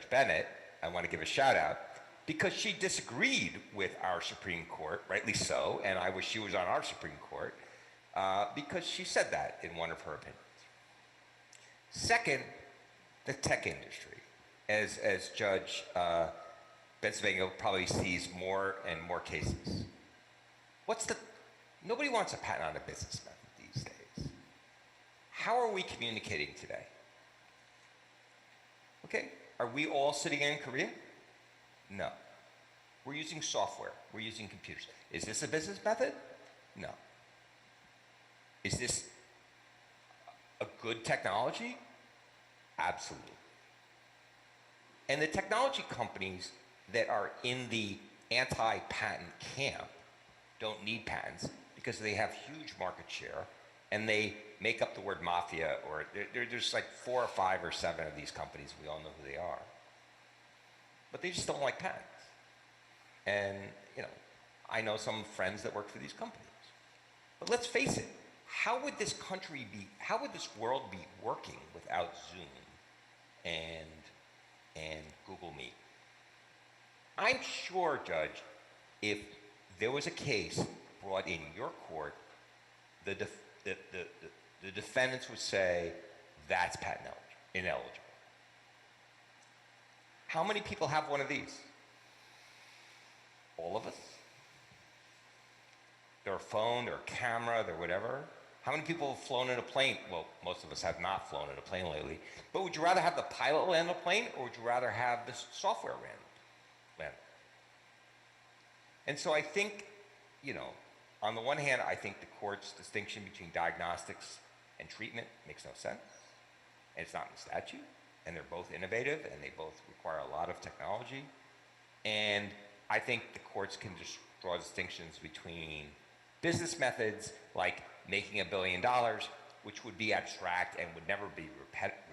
Bennett. I want to give a shout out because she disagreed with our Supreme Court, rightly so, and I wish she was on our Supreme Court, because she said that in one of her opinions. Second, the tech industry. As Judge Pennsylvania probably sees more and more cases. Nobody wants a patent on a business method these days. How are we communicating today? Okay, are we all sitting in Korea? No. We're using software, we're using computers. Is this a business method? No. Is this a good technology? Absolutely. And the technology companies that are in the anti-patent camp don't need patents because they have huge market share and they make up the word mafia, or there's like 4 or 5 or 7 of these companies, we all know who they are. But they just don't like patents. And, I know some friends that work for these companies. But let's face it, how would this world be working without Zoom and Google Meet? I'm sure, Judge, if there was a case brought in your court, the defendants would say that's patent ineligible. How many people have one of these? All of us? Their phone, their camera, their whatever. How many people have flown in a plane? Well, most of us have not flown in a plane lately. But would you rather have the pilot land the plane, or would you rather have the software land? And so I think, on the one hand, I think the court's distinction between diagnostics and treatment makes no sense. And it's not in the statute. And they're both innovative, and they both require a lot of technology. And I think the courts can just draw distinctions between business methods like making $1 billion, which would be abstract and would never be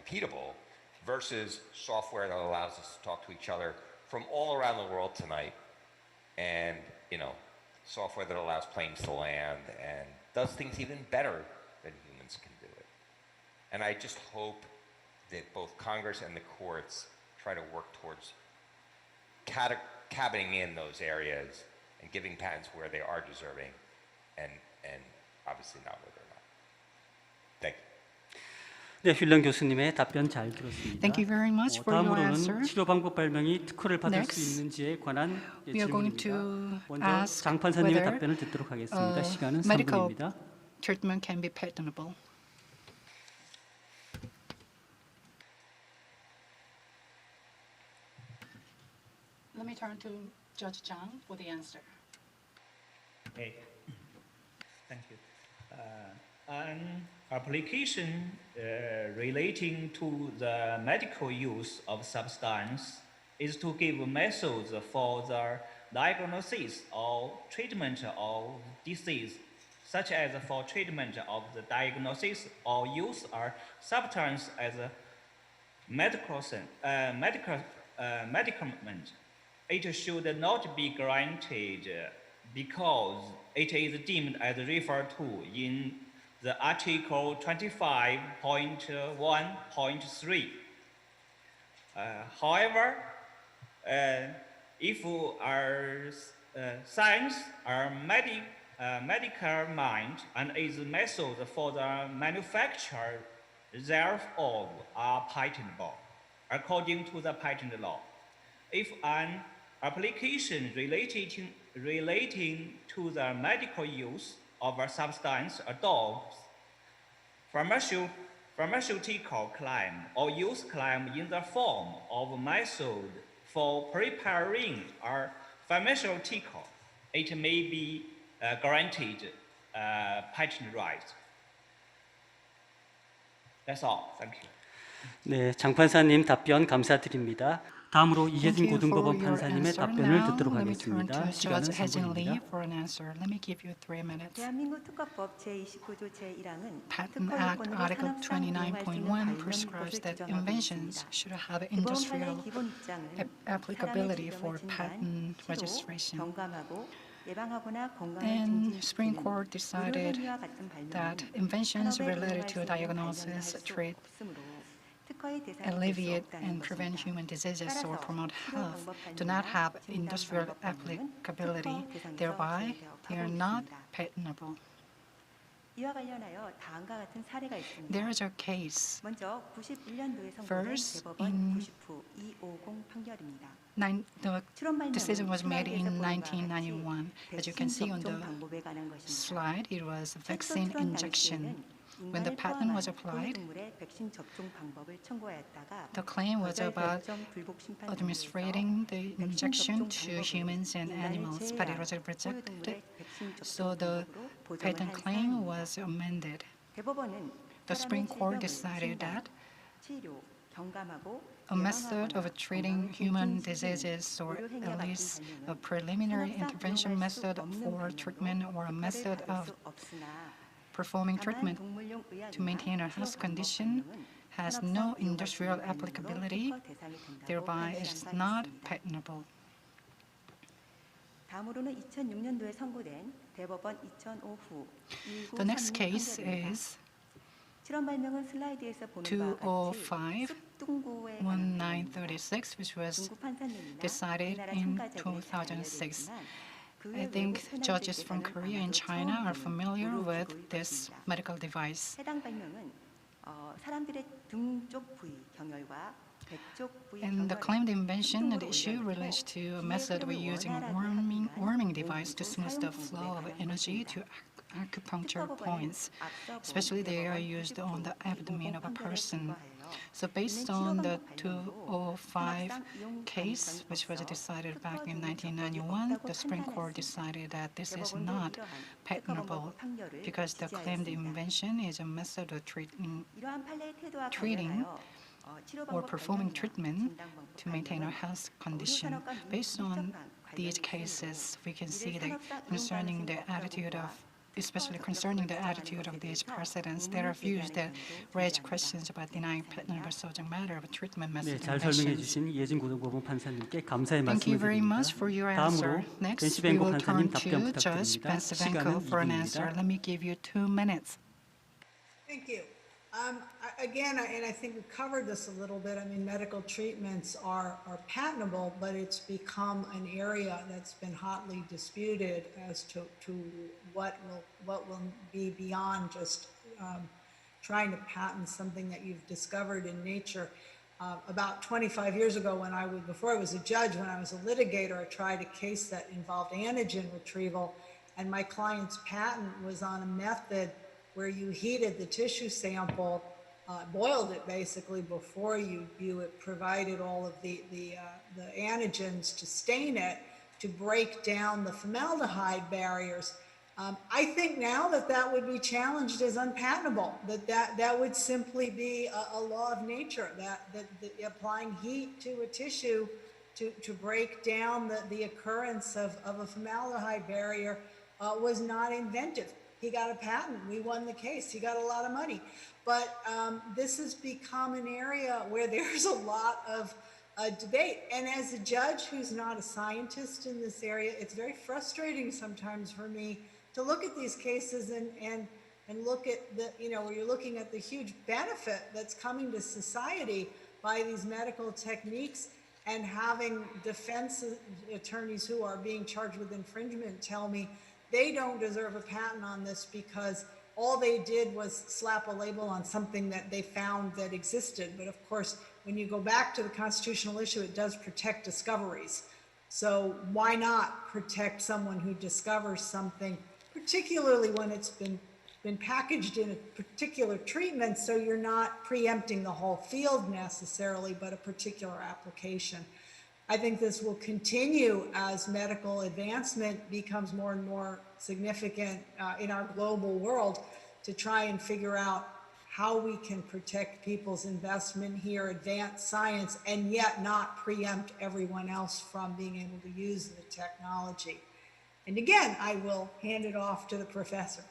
repeatable, versus software that allows us to talk to each other from all around the world tonight, and software that allows planes to land and does things even better than humans can do it. And I just hope that both Congress and the courts try to work towards cabining in those areas and giving patents where they are deserving, and obviously not where they're not. Thank you. 네, 휠런 교수님의 답변 잘 들었습니다. Thank you very much for your answer. 다음으로는 치료 방법 발명이 특허를 받을 Next, 수 있는지에 관한 we are going to 질문입니다. 먼저 ask 장 판사님의 whether 답변을 듣도록 하겠습니다. 시간은 medical 3분입니다. treatment can be patentable. let me turn to Judge Zhang for the answer. Okay. Thank you. An application relating to the medical use of substance is to give methods for the diagnosis or treatment of disease, such as for treatment of the diagnosis or use of substance as a medicament. It should not be granted because it is deemed as referred to in the Article 25.1.3. However, if our science or medical mind and its methods for the manufacture thereof are patentable, according to the patent law. If an application relating to the medical use of a substance adopts pharmaceutical claim or use claim in the form of method for preparing a pharmaceutical, it may be granted patent rights. That's all. Thank you. 네, 장 판사님 답변 감사드립니다. 다음으로 이혜진 Thank you for 고등법원 your 판사님의 answer. 답변을 Now, 듣도록 let me turn 하겠습니다. to 시간은 Judge Haejin Lee 3분입니다. for an answer. Let me give you 3 minutes. 대한민국 특허법 제29조 제1항은 Patent Act Article 29.1 prescribes that inventions should have industrial applicability for patent registration. And Supreme Court decided that inventions related to diagnosis, treat, alleviate and prevent human diseases or promote health do not have industrial applicability. Thereby, they are not patentable. There is a case. First, the decision was made in 1991. As you can see on the slide, it was vaccine injection. When the patent was applied, the claim was about administering the injection to humans and animals, but it was rejected. So the patent claim was amended. The Supreme Court decided that a method of treating human diseases, or at least a preliminary intervention method for treatment, or a method of performing treatment to maintain a health condition, has no industrial applicability, thereby it is not patentable. The next case is 205-1936, which was decided in 2006. I think judges from Korea and China are familiar with this medical device. And the claimed invention and issue relates to a method of using a warming device to smooth the flow of energy to acupuncture points. Especially they are used on the abdomen of a person. So based on the 205 case, which was decided back in 1991, the Supreme Court decided that this is not patentable because the claimed invention is a method of treating or performing treatment to maintain a health condition. Based on these cases, we can see that especially concerning the attitude of these precedents, there are views that raise questions about denying patentable subject matter of treatment 네, methods 잘 and 설명해 inventions. 주신 이혜진 고등법원 판사님께 감사의 Thank you 말씀을 very 드립니다. much for your 다음으로 answer. Next, we 벤시벤코 will 판사님 turn 답변 to Judge 부탁드립니다. Bensevenko 시간은 for an answer. 2분입니다. Let me give you 2 minutes. Thank you. Again, and I think we covered this a little bit. I mean, medical treatments are patentable, but it's become an area that's been hotly disputed as to what will be beyond just trying to patent something that you've discovered in nature. About 25 years ago, before I was a judge, when I was a litigator, I tried a case that involved antigen retrieval, and my client's patent was on a method where you heated the tissue sample boiled it basically before it provided all of the antigens to stain it, to break down the formaldehyde barriers. I think now that would be challenged as unpatentable, that would simply be a law of nature, that applying heat to a tissue to break down the occurrence of a formaldehyde barrier was not inventive. He got a patent. We won the case. He got a lot of money. But this has become an area where there's a lot of debate. And as a judge who's not a scientist in this area, it's very frustrating sometimes for me to look at these cases and look at where you're looking at the huge benefit that's coming to society by these medical techniques, and having defense attorneys who are being charged with infringement tell me they don't deserve a patent on this because all they did was slap a label on something that they found that existed. But of course, when you go back to the constitutional issue, it does protect discoveries. So why not protect someone who discovers something, particularly when it's been packaged in a particular treatment, so you're not preempting the whole field necessarily, but a particular application. I think this will continue as medical advancement becomes more and more significant in our global world, to try and figure out how we can protect people's investment here, advance science, and yet not preempt everyone else from being able to use the technology. And again, I will hand it off to the professor.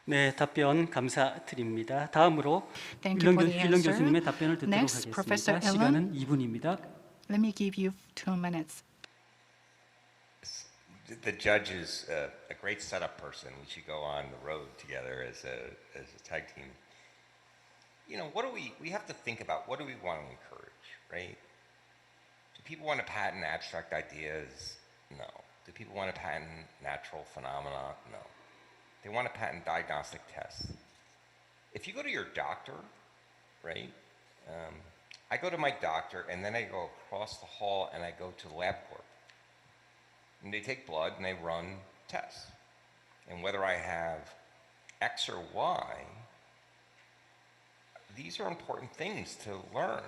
네, 답변 감사드립니다. 다음으로 Thank you for the 윌런 answer. 교수님의 답변을 듣도록 Next, Professor 하겠습니다. 시간은 2분입니다. Let me give you 2 minutes. The judge is a great setup person. We should go on the road together as a tag team. You know, we have to think about what do we want to encourage, right? Do people want to patent abstract ideas? No. Do people want to patent natural phenomena? No. They want to patent diagnostic tests. If you go to your doctor, right? I go to my doctor and then I go across the hall and I go to LabCorp. And they take blood and they run tests. And whether I have X or Y, these are important things to learn.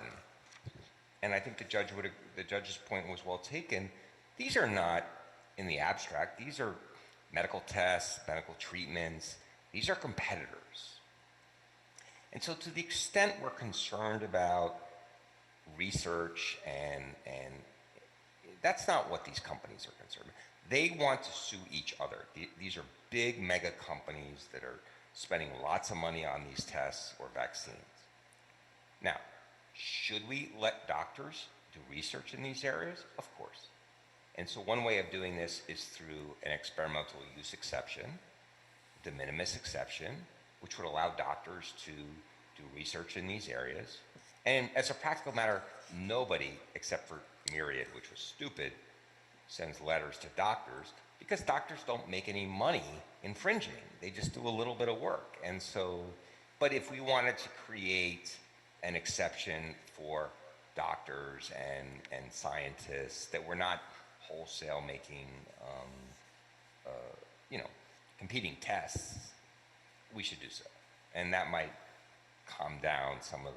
And I think the judge's point was well taken. These are not in the abstract. These are medical tests, medical treatments. These are competitors. And so to the extent we're concerned about research and that's not what these companies are concerned about. They want to sue each other. These are big mega companies that are spending lots of money on these tests or vaccines. Now, should we let doctors do research in these areas? Of course. And so one way of doing this is through an experimental use exception, de minimis exception, which would allow doctors to do research in these areas. And as a practical matter, nobody except for Myriad, which was stupid, sends letters to doctors because doctors don't make any money infringing. They just do a little bit of work. And so, but if we wanted to create an exception for doctors and scientists that were not wholesale making, competing tests, we should do so. And that might calm down some of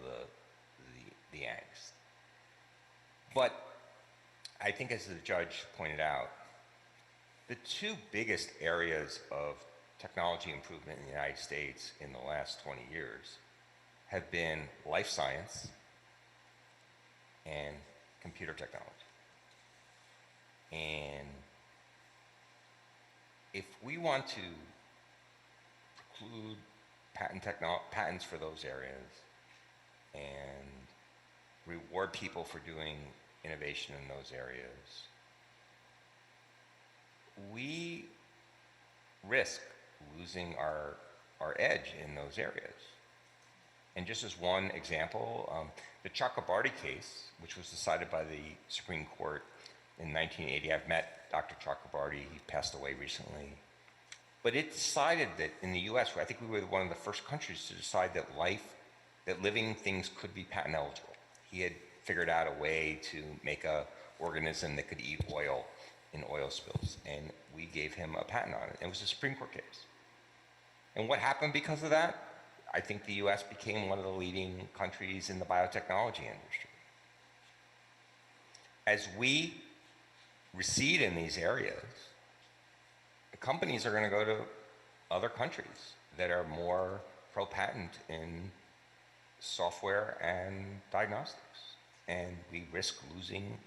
the angst. But I think, as the judge pointed out, the two biggest areas of technology improvement in the United States in the last 20 years have been life science and computer technology. And if we want to preclude patents for those areas and reward people for doing innovation in those areas, we risk losing our edge in those areas. And just as one example, the Chakrabarty case, which was decided by the Supreme Court in 1980, I've met Dr. Chakrabarty, he passed away recently, but it decided that in the US, I think we were one of the first countries to decide that living things could be patent eligible. He had figured out a way to make an organism that could eat oil in oil spills, and we gave him a patent on it. It was a Supreme Court case. And what happened because of that? I think the US became one of the leading countries in the biotechnology industry. As we recede in these areas, the companies are going to go to other countries that are more pro-patent in software and diagnostics, and we risk losing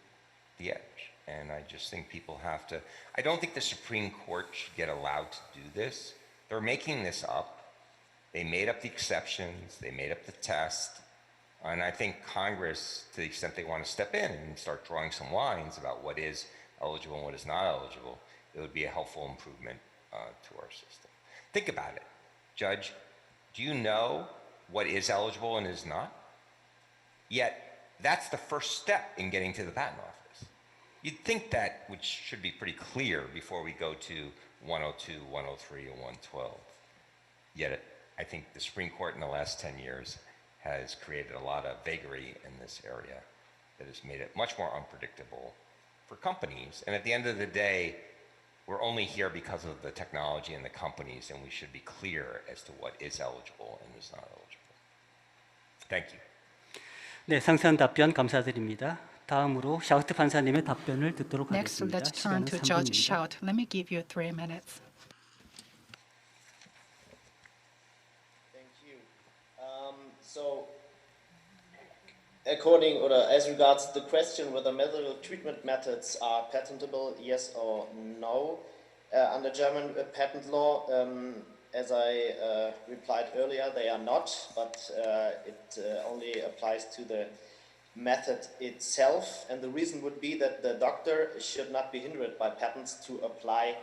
the edge. And I just think people have to, I don't think the Supreme Court should get allowed to do this. They're making this up. They made up the exceptions, they made up the test, and I think Congress, to the extent they want to step in and start drawing some lines about what is eligible and what is not eligible, it would be a helpful improvement to our system. Think about it. Judge, do you know what is eligible and is not? Yet, that's the first step in getting to the patent office. You'd think that which should be pretty clear before we go to 102, 103, and 112. Yet, I think the Supreme Court in the last 10 years has created a lot of vagary in this area that has made it much more unpredictable for companies. And at the end of the day, we're only here because of the technology and the companies, and we should be clear as to what is eligible and is not eligible. Thank you. 네, 상세한 답변 감사드립니다. 다음으로 샤우트 판사님의 답변을 듣도록 Next, 하겠습니다. let's turn 시간은 to Judge 3분입니다. Shout. Let me give you 3 minutes. Thank you. So, according or as regards the question whether medical treatment methods are patentable, yes or no, under German patent law, as I replied earlier, they are not, but it only applies to the method itself, and the reason would be that the doctor should not be hindered by patents to apply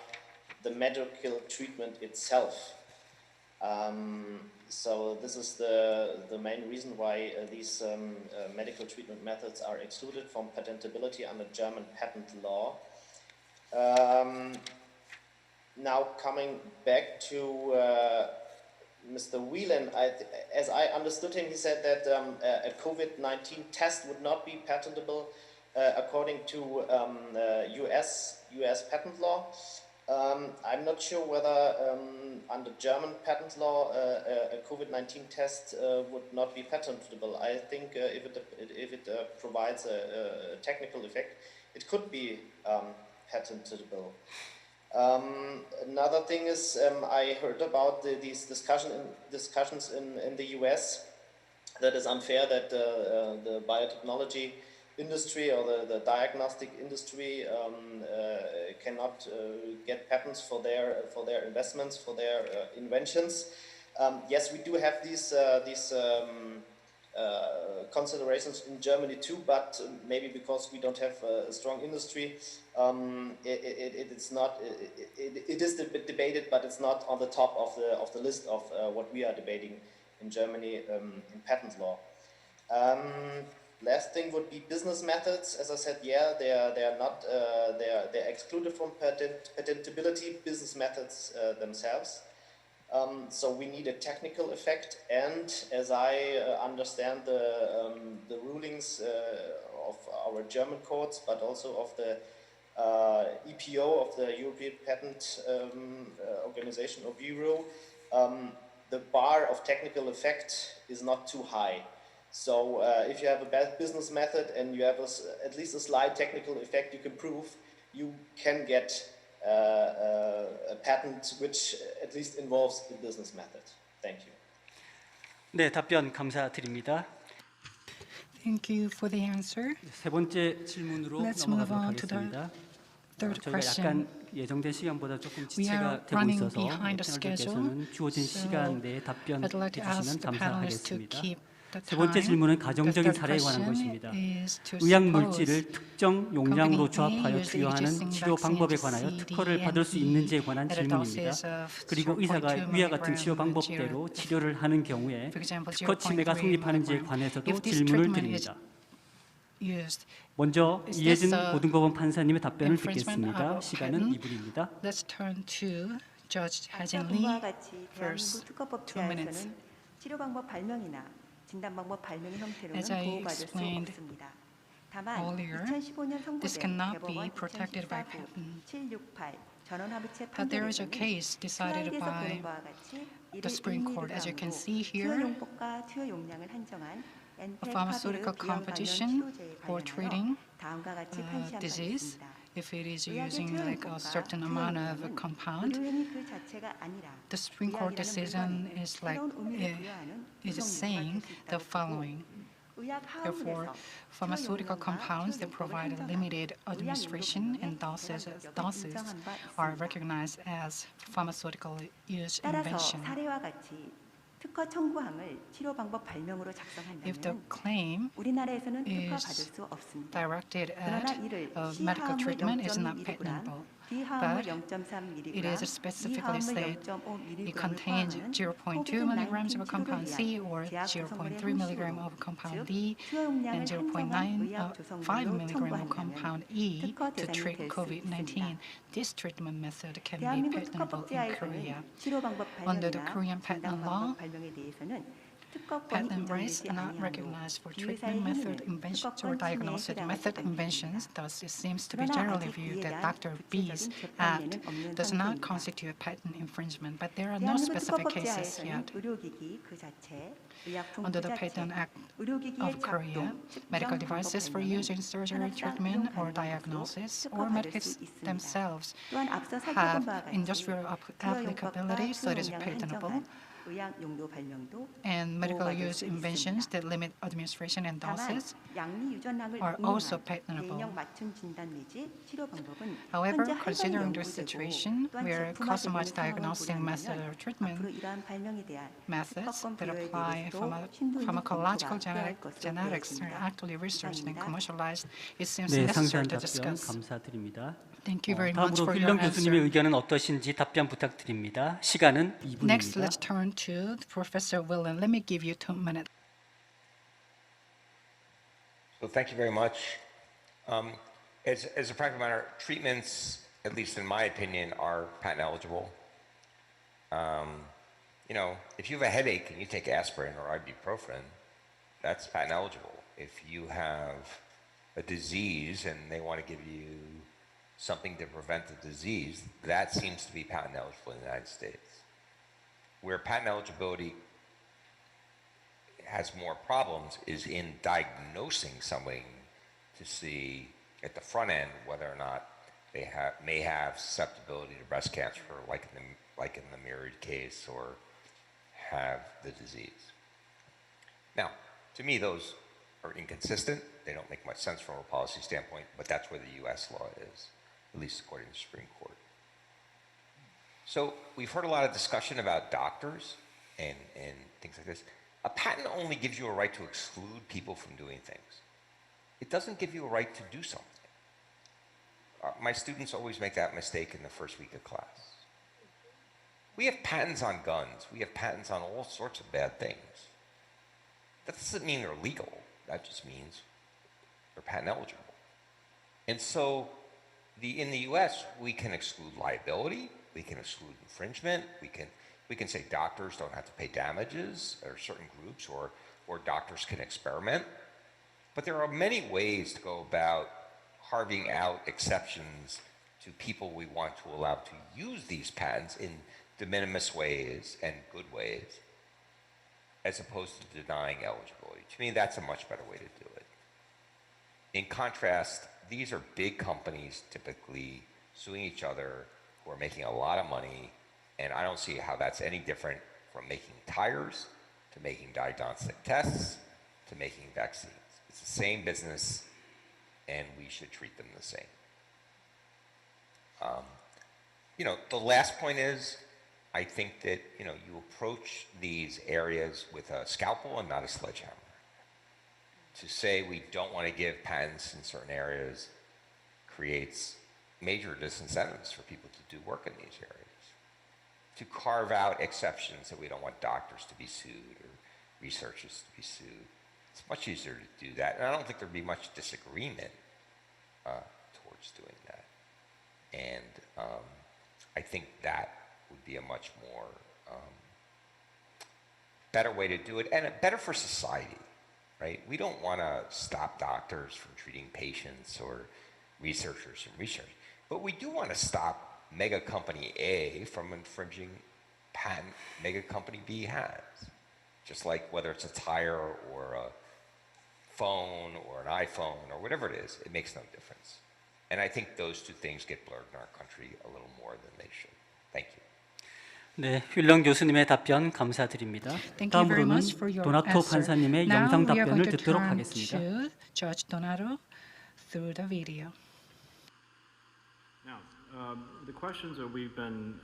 the medical treatment itself. So this is the main reason why these medical treatment methods are excluded from patentability under German patent law. Now coming back to Mr. Whelan, as I understood him, he said that a COVID-19 test would not be patentable according to US patent law. I'm not sure whether under German patent law a COVID-19 test would not be patentable. I think if it provides a technical effect, it could be patentable. Another thing is I heard about these discussions in the US that it's unfair that the biotechnology industry or the diagnostic industry cannot get patents for their investments, for their inventions. Yes, we do have these considerations in Germany too, but maybe because we don't have a strong industry, it is debated, but it's not on the top of the list of what we are debating in Germany in patent law. Last thing would be business methods. As I said, yeah, they're excluded from patentability, business methods themselves. So we need a technical effect, and as I understand the rulings of our German courts, but also of the EPO, of the European Patent Organization or Bureau, the bar of technical effect is not too high. So if you have a bad business method and you have at least a slight technical effect you can prove, you can get a patent which at least involves the business method. Thank you. 네, 답변 감사드립니다. Thank you for the answer. 세 번째 질문으로 Let's move 넘어가도록 on to the 하겠습니다. third 저희가 question. 약간 예정된 시간보다 조금 We are 지체가 되고 running 있어서 behind the 패널들께서는 주어진 schedule, 시간 내에 답변해 I'd like to ask 주시면 the panelists to 감사하겠습니다. keep the 세 번째 time. 질문은 The 가정적인 third 사례에 관한 question 것입니다. is to 의약 suppose 물질을 특정 용량으로 company A 조합하여 used 투여하는 existing 치료 방법에 vaccine 관하여 C, D, 특허를 and 받을 수 E 있는지에 관한 at a 질문입니다. doses of 그리고 의사가 0.2 위와 같은 치료 milligram 방법대로 per 치료를 하는 경우에 For example, 특허 침해가 0.3 성립하는지에 milligram. 관해서도 If this 질문을 treatment is 드립니다. used, 먼저 is 이혜진 this 고등법원 판사님의 답변을 infringement 듣겠습니다. of 시간은 patent? 2분입니다. Let's turn to Judge 앞서 Hajin 본 바와 Lee. 같이 first, 대한민국 특허법 2 minutes. 제하에서는 치료 방법 발명이나 진단 방법 발명의 형태로는 As I 보호받을 수 explained 없습니다. 다만 earlier, 2015년 this 선고된 cannot be 대법원 protected by 2014부 patent. 768 전원합의체 But there is a 판결에서는 case decided 슬라이드에서 보는 by 바와 같이 the Supreme Court, as you can see here, 투여용법과 투여용량을 한정한 a pharmaceutical competition for treating 다음과 같이 판시한 바 disease, 있습니다. if it is using like a certain amount of a compound, 의료행위 그 자체가 아니라 the Supreme Court decision is like is saying the following. Therefore, pharmaceutical compounds that provide a limited administration and doses are recognized as pharmaceutical use 따라서 invention. 사례와 같이 특허 청구항을 치료 방법 발명으로 If the 작성한다면 claim 우리나라에서는 특허 받을 is 수 없습니다. directed 그러나 at 이를 medical 시하함을 treatment is not 0.2mg, patentable, 비하함을 but 0.3mg, it is specifically said it contains 0.2 milligrams of a compound C or 0.3 milligram of compound D and 0.5 milligram of compound E to treat COVID-19. This treatment method can be 대한민국 patentable in Korea. 치료 방법 Under the 발명이나 Korean patent 진단 law, 방법 발명에 대해서는 특허권이 patent rights 인정되지 are not 아니하므로 recognized for 이 treatment 의사의 method 행위는 inventions or 특허권 침해에 diagnostic 해당하지 method 않습니다. inventions. Thus, it seems to be 그러나 generally 아직 viewed 이에 that 대한 Dr. B's 구체적인 act 재판례는 없는 does not 상태입니다. constitute patent infringement, but there are no 대한민국 specific 특허법 cases 제하에서는 yet. 의료기기 그 자체, 의약품 Under 그 the 자체, Patent Act 의료기기의 of Korea, 작동, medical 측정 devices 방법 for 발명은 use in surgery, 산업상 treatment, 이용 or 가능한 diagnosis, 것으로 or 특허받을 medicines 수 있습니다. themselves 또한 앞서 have 살펴본 바와 같이 industrial applicability, so it is 투여용법과 patentable, 투여용량을 한정한 의약 용도 발명도 and medical 보호받을 use 수 inventions 있습니다. that limit administration and 다만 doses 양리 유전학을 are also 응용한 patentable. 대인형 맞춤 진단 내지 치료 방법은 However, 현재 활발히 considering the 연구되고 situation 또한 where 제품화 customized 되는 diagnostic 상황을 method or 고려한다면 treatment 앞으로 이러한 발명에 대한 methods 특허권 that 부여에 apply 대해서도 심도 있는 pharmacological 검토가 필요할 것으로 genetics are 보여집니다. actively researched and 이상입니다. commercialized, it seems 네, necessary 상세한 to 답변 discuss. 감사드립니다. Thank you very much 다음으로 for your 휠런 교수님의 answer. 의견은 어떠신지 답변 부탁드립니다. 시간은 2분입니다. Next, let's turn to Professor Willen. Let me give you 2 minutes. So thank you very much. As a practical matter, treatments, at least in my opinion, are patent eligible. You know, if you have a headache and you take aspirin or ibuprofen, that's patent eligible. If you have a disease and they want to give you something to prevent the disease, that seems to be patent eligible in the United States. Where patent eligibility has more problems is in diagnosing somebody to see at the front end whether or not they may have susceptibility to breast cancer, like in the mirrored case, or have the disease. Now, to me, those are inconsistent. They don't make much sense from a policy standpoint, but that's where the U.S. law is, at least according to the Supreme Court. So we've heard a lot of discussion about doctors and things like this. A patent only gives you a right to exclude people from doing things. It doesn't give you a right to do something. My students always make that mistake in the first week of class. We have patents on guns. We have patents on all sorts of bad things. That doesn't mean they're legal. That just means they're patent eligible. And so in the US, we can exclude liability. We can exclude infringement. We can say doctors don't have to pay damages, or certain groups, or doctors can experiment. But there are many ways to go about carving out exceptions to people we want to allow to use these patents in de minimis ways and good ways, as opposed to denying eligibility. To me, that's a much better way to do it. In contrast, these are big companies typically suing each other who are making a lot of money, and I don't see how that's any different from making tires, to making diagnostic tests, to making vaccines. It's the same business, and we should treat them the same. You know, the last point is, I think that, you know, you approach these areas with a scalpel and not a sledgehammer. To say we don't want to give patents in certain areas creates major disincentives for people to do work in these areas. To carve out exceptions that we don't want doctors to be sued or researchers to be sued, it's much easier to do that. And I don't think there'd be much disagreement towards doing that. And I think that would be a much more better way to do it, and better for society, right? We don't want to stop doctors from treating patients or researchers from research, but we do want to stop mega company A from infringing patent mega company B has. Just like whether it's a tire or a phone or an iPhone or whatever it is, it makes no difference. And I think those two things get blurred in our country a little more than they should. Thank you. 네, 휠런 교수님의 답변 감사드립니다. Thank you very 다음으로는 much for your 도나토 answer. 판사님의 Now 영상 we are 답변을 going to 듣도록 turn 하겠습니다. to Judge Donato through the video. Now, the questions that we've been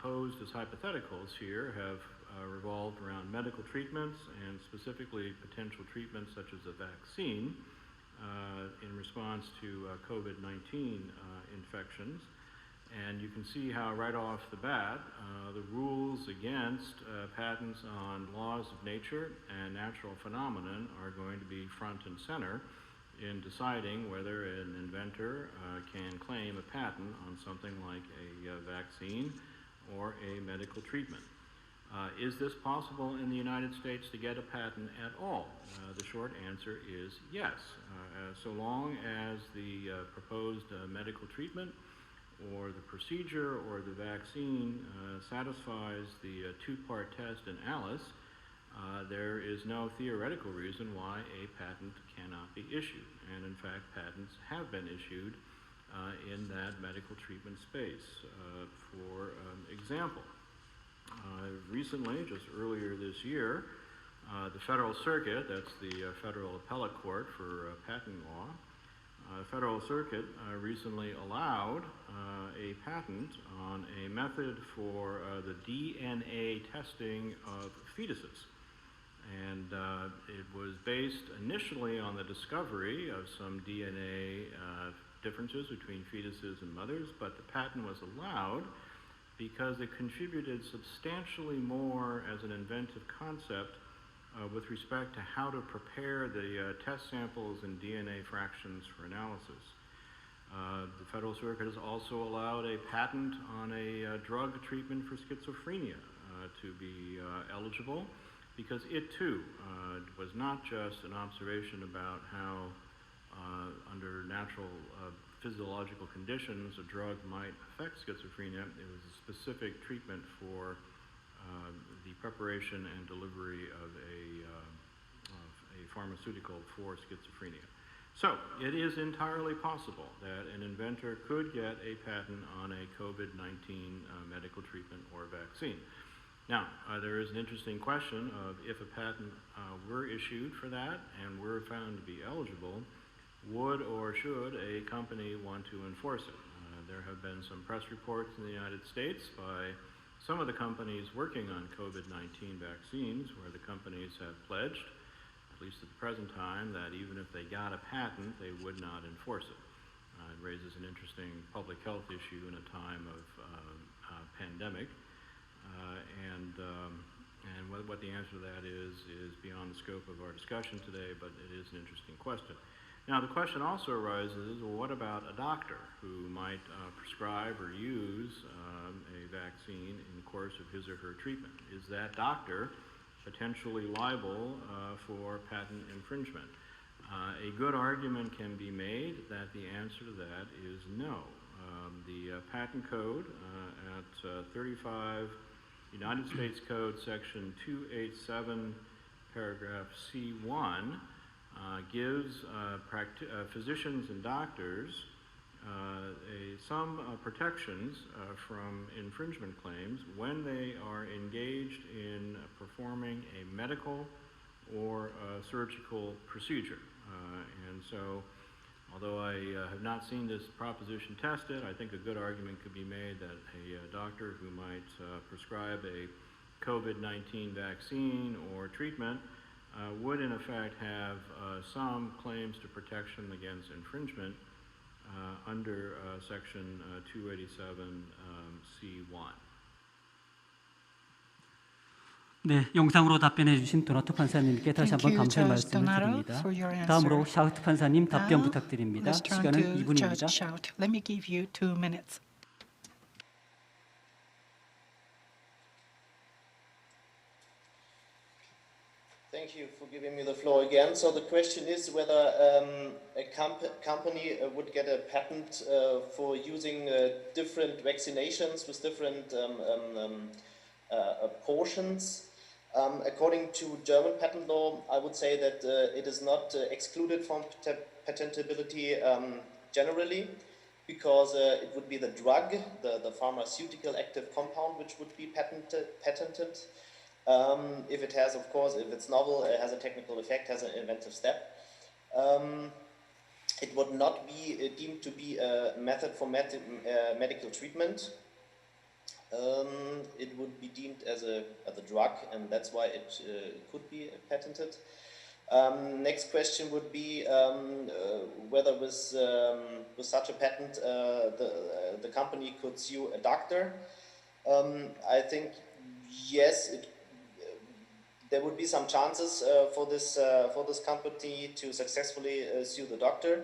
posed as hypotheticals here have revolved around medical treatments and specifically potential treatments such as a vaccine in response to COVID-19 infections. And you can see how right off the bat, the rules against patents on laws of nature and natural phenomenon are going to be front and center in deciding whether an inventor can claim a patent on something like a vaccine or a medical treatment. Is this possible in the United States to get a patent at all? The short answer is yes, so long as the proposed medical treatment or the procedure or the vaccine satisfies the two-part test in Alice, there is no theoretical reason why a patent cannot be issued. And in fact, patents have been issued in that medical treatment space. For example, recently, just earlier this year, the Federal Circuit, that's the Federal Appellate Court for patent law, Federal Circuit recently allowed a patent on a method for the DNA testing of fetuses. And it was based initially on the discovery of some DNA differences between fetuses and mothers, but the patent was allowed because it contributed substantially more as an inventive concept with respect to how to prepare the test samples and DNA fractions for analysis. The Federal Circuit has also allowed a patent on a drug treatment for schizophrenia to be eligible because it too was not just an observation about how under natural physiological conditions a drug might affect schizophrenia. It was a specific treatment for the preparation and delivery of a pharmaceutical for schizophrenia. So it is entirely possible that an inventor could get a patent on a COVID-19 medical treatment or vaccine. Now, there is an interesting question of if a patent were issued for that and were found to be eligible, would or should a company want to enforce it? There have been some press reports in the United States by some of the companies working on COVID-19 vaccines where the companies have pledged, at least at the present time, that even if they got a patent, they would not enforce it. It raises an interesting public health issue in a time of pandemic. And what the answer to that is beyond the scope of our discussion today, but it is an interesting question. Now, the question also arises, well, what about a doctor who might prescribe or use a vaccine in the course of his or her treatment? Is that doctor potentially liable for patent infringement? A good argument can be made that the answer to that is no. The patent code at 35 United States Code section 287 paragraph C1 gives physicians and doctors some protections from infringement claims when they are engaged in performing a medical or surgical procedure. And so, although I have not seen this proposition tested, I think a good argument could be made that a doctor who might prescribe a COVID-19 vaccine or treatment would in effect have some claims to protection against infringement under section 287 C1. 네, 영상으로 답변해 주신 도나토 판사님께 다시 한번 감사의 말씀을 드립니다. 다음으로 샤우트 판사님 답변 부탁드립니다. 시간은 2분입니다. Let me give you 2 minutes. Thank you for giving me the floor again. So the question is whether a company would get a patent for using different vaccinations with different portions. According to German patent law, I would say that it is not excluded from patentability generally, because it would be the drug, the pharmaceutical active compound, which would be patented. If it has, of course, if it's novel, it has a technical effect, has an inventive step. It would not be deemed to be a method for medical treatment. It would be deemed as a drug, and that's why it could be patented. Next question would be whether with such a patent the company could sue a doctor. I think yes, there would be some chances for this company to successfully sue the doctor.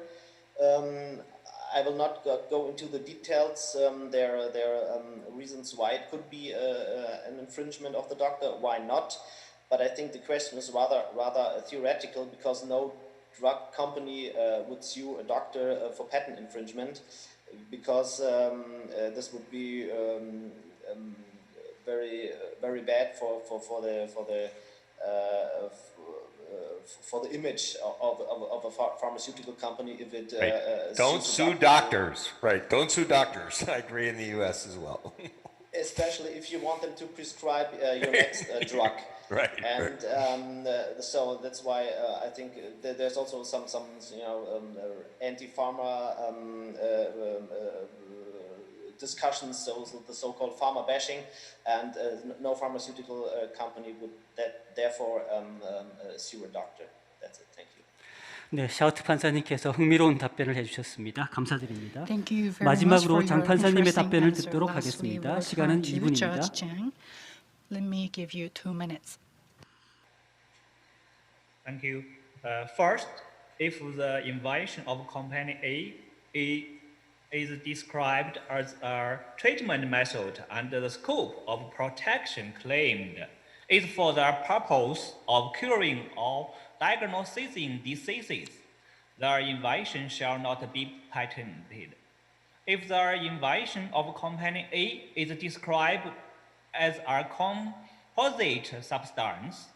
I will not go into the details. There are reasons why it could be an infringement of the doctor, why not. But I think the question is rather theoretical, because no drug company would sue a doctor for patent infringement, because this would be very bad for the image of a pharmaceutical company if it don't sue doctors. Right, don't sue doctors. I agree in the U.S. as well. Especially if you want them to prescribe your next drug. Right. And so that's why I think there's also some anti-pharma discussions, so the so-called pharma bashing, and no pharmaceutical company would therefore sue a doctor. That's it. Thank you. 네, 샤우트 판사님께서 흥미로운 답변을 해주셨습니다. 감사드립니다. Thank you very much 마지막으로 for 장 your 판사님의 interesting 답변을 answer. 듣도록 Lastly, 하겠습니다. we'll 시간은 turn to 2분입니다. Judge Chang. Let me give you 2 minutes. Thank you. First, if the invention of company A is described as a treatment method and the scope of protection claimed is for the purpose of curing or diagnosing diseases, the invention shall not be patented. If the invention of company A is described as a composite substance,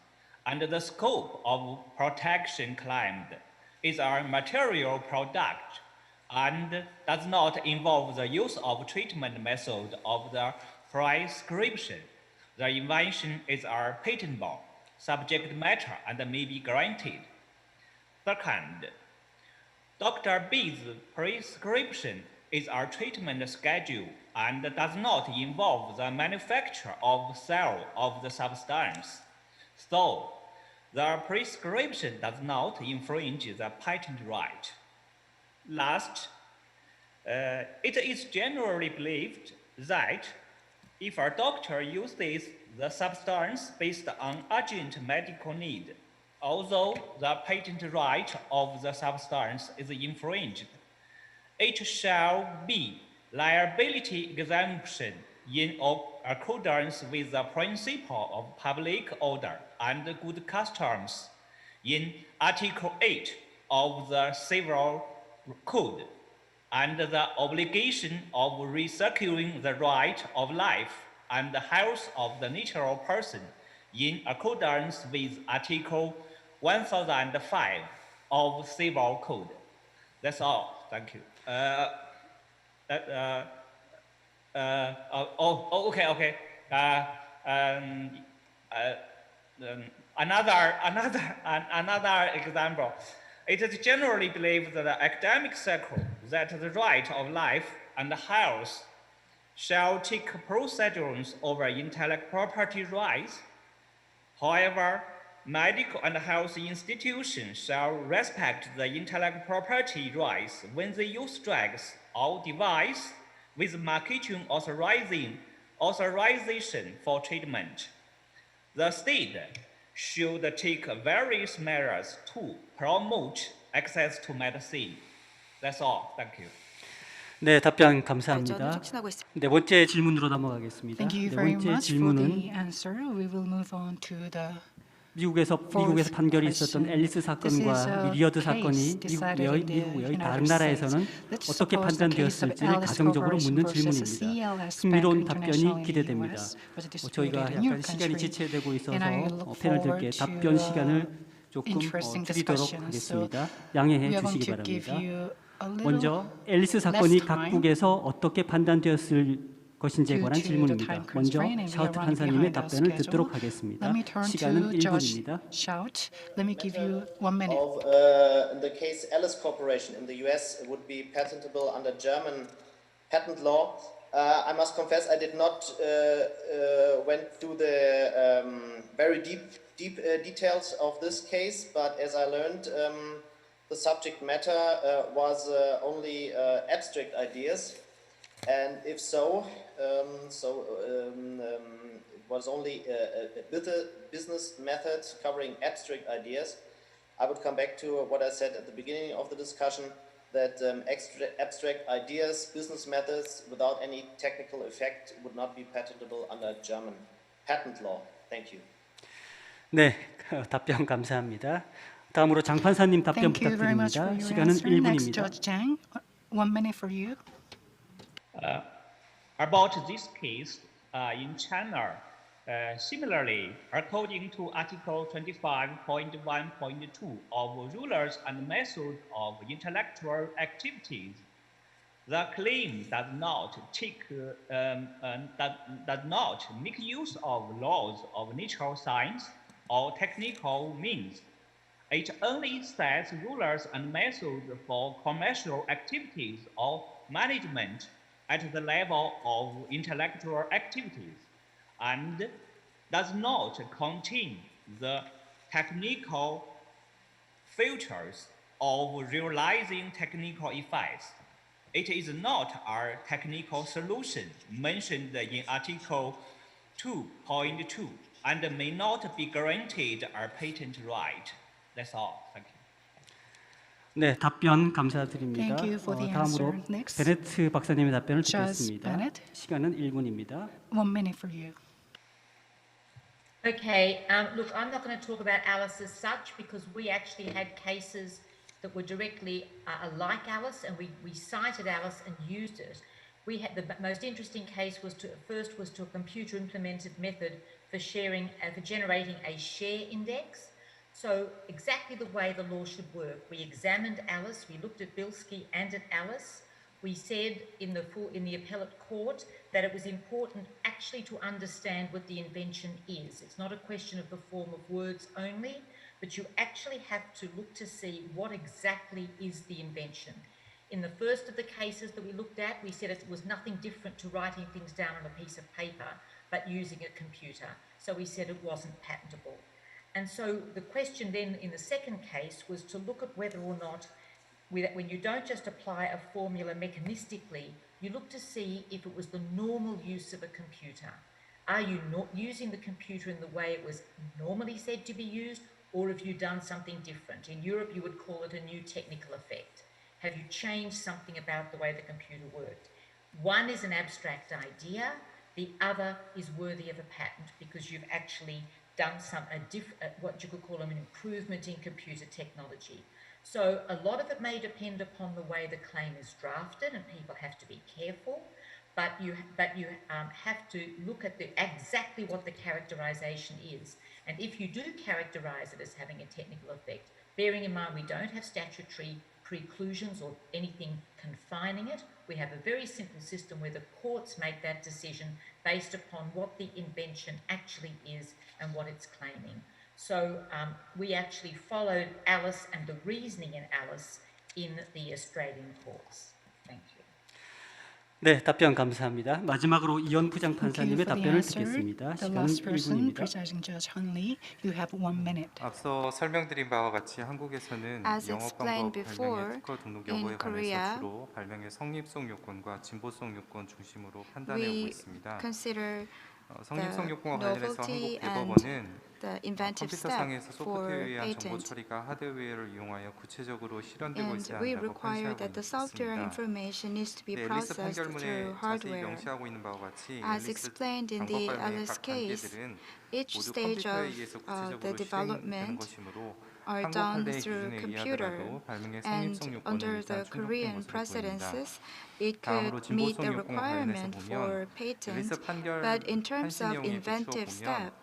and the scope of protection claimed is a material product and does not involve the use of treatment method of the prescription, the invention is a patentable subject matter and may be granted. Second, Dr. B's prescription is a treatment schedule and does not involve the manufacture of sale of the substance. So, the prescription does not infringe the patent right. Last, it is generally believed that if a doctor uses the substance based on urgent medical need, although the patent right of the substance is infringed, it shall be liability exemption in accordance with the principle of public order and good customs in Article 8 of the Civil Code, and the obligation of resecuring the right of life and the health of the natural person in accordance with Article 1005 of Civil Code. That's all. Thank you. Okay. Another example. It is generally believed that the academic circle that the right of life and health shall take precedence over intellectual property rights. However, medical and health institutions shall respect the intellectual property rights when they use drugs or device with marketing authorization for treatment. The state should take various measures to promote access to medicine. That's all. Thank you. 네, 답변 감사합니다. 촉진하고 있습니다. 네 번째 질문으로 넘어가겠습니다. Thank you 네 very 번째 much for the 질문은 answer. We will move on to the 미국에서 판결이 있었던 앨리스 사건과 미리어드 사건이 미국의 다른 나라에서는 어떻게 판단되었을지를 가정적으로 묻는 질문입니다. 흥미로운 답변이 기대됩니다. 저희가 약간 시간이 지체되고 있어서 패널들께 답변 시간을 조금 줄이도록 하겠습니다. 양해해 주시기 바랍니다. 먼저 앨리스 사건이 각국에서 어떻게 판단되었을 것인지에 관한 질문입니다. 먼저 샤우트 판사님의 답변을 듣도록 하겠습니다. 시간은 1분입니다. In the case Alice Corporation in the US would be patentable under German patent law. I must confess I did not went through the very deep details of this case, but as I learned, the subject matter was only abstract ideas. And if so, it was only a business method covering abstract ideas. I would come back to what I said at the beginning of the discussion, that abstract ideas, business methods without any technical effect would not be patentable under German patent law. Thank you. 네, 답변 감사합니다. 다음으로 장 판사님 답변 부탁드립니다. 시간은 1분입니다. About this case in China, similarly, according to Article 25.1.2 of Rules and Methods of Intellectual Activities, the claim does not make use of laws of natural science or technical means. It only sets rules and methods for commercial activities or management at the level of intellectual activities, and does not contain the technical features of realizing technical effects. It is not a technical solution mentioned in Article 2.2 and may not be guaranteed a patent right. That's all. Thank you. 네, 답변 감사드립니다. 다음으로 베네트 박사님의 답변을 듣겠습니다. 시간은 1분입니다. 1 minute for you. Okay, look, I'm not going to talk about Alice as such because we actually had cases that were directly like Alice, and we cited Alice and used it. We had the most interesting case was to a computer implemented method for generating a share index. So exactly the way the law should work. We examined Alice, we looked at Bilski and at Alice. We said in the appellate court that it was important actually to understand what the invention is. It's not a question of the form of words only, but you actually have to look to see what exactly is the invention. In the first of the cases that we looked at, we said it was nothing different to writing things down on a piece of paper, but using a computer. So we said it wasn't patentable. And so the question then in the second case was to look at whether or not, when you don't just apply a formula mechanistically, you look to see if it was the normal use of a computer. Are you not using the computer in the way it was normally said to be used, or have you done something different? In Europe, you would call it a new technical effect. Have you changed something about the way the computer worked? One is an abstract idea, the other is worthy of a patent because you've actually done what you could call an improvement in computer technology. So a lot of it may depend upon the way the claim is drafted, and people have to be careful, but you have to look at exactly what the characterization is. And if you do characterize it as having a technical effect, bearing in mind we don't have statutory preclusions or anything confining it, we have a very simple system where the courts make that decision based upon what the invention actually is and what it's claiming. So we actually followed Alice and the reasoning in Alice in the Australian courts. Thank you. 네, 답변 감사합니다. 마지막으로 이현 부장 판사님의 답변을 듣겠습니다. 시간은 1분입니다. 앞서 설명드린 바와 같이 한국에서는 영업 방법 발명의 특허 등록 여부에 관해서 주로 발명의 성립성 요건과 진보성 요건 중심으로 판단해 오고 있습니다. 성립성 요건과 관련해서 한국 대법원은 the inventive step 컴퓨터상에서 for 소프트웨어에 의한 정보 patent. 처리가 하드웨어를 이용하여 구체적으로 실현되고 And 있어야 we 한다고 require 판시하고 that the software 있습니다. information needs to be 네, 앨리스 processed 판결문에 through 자세히 hardware. 명시하고 있는 바와 같이 As 앨리스 explained in 방법 the 발명의 Alice 각 case, 단계들은 each 모두 stage 컴퓨터에 of 의해서 the 구체적으로 실행되는 development 것이므로 are 한국 done 판례의 through 기준에 computer, 의하더라도 발명의 and 성립성 요건에 under 일단 the 충족된 Korean 것으로 보입니다. precedences, it 다음으로 could meet 진보성 the 요건과 관련해서 requirement 보면 for 앨리스 patent, 판결 but in terms 판시 of 내용의 특징을 inventive 보면 step,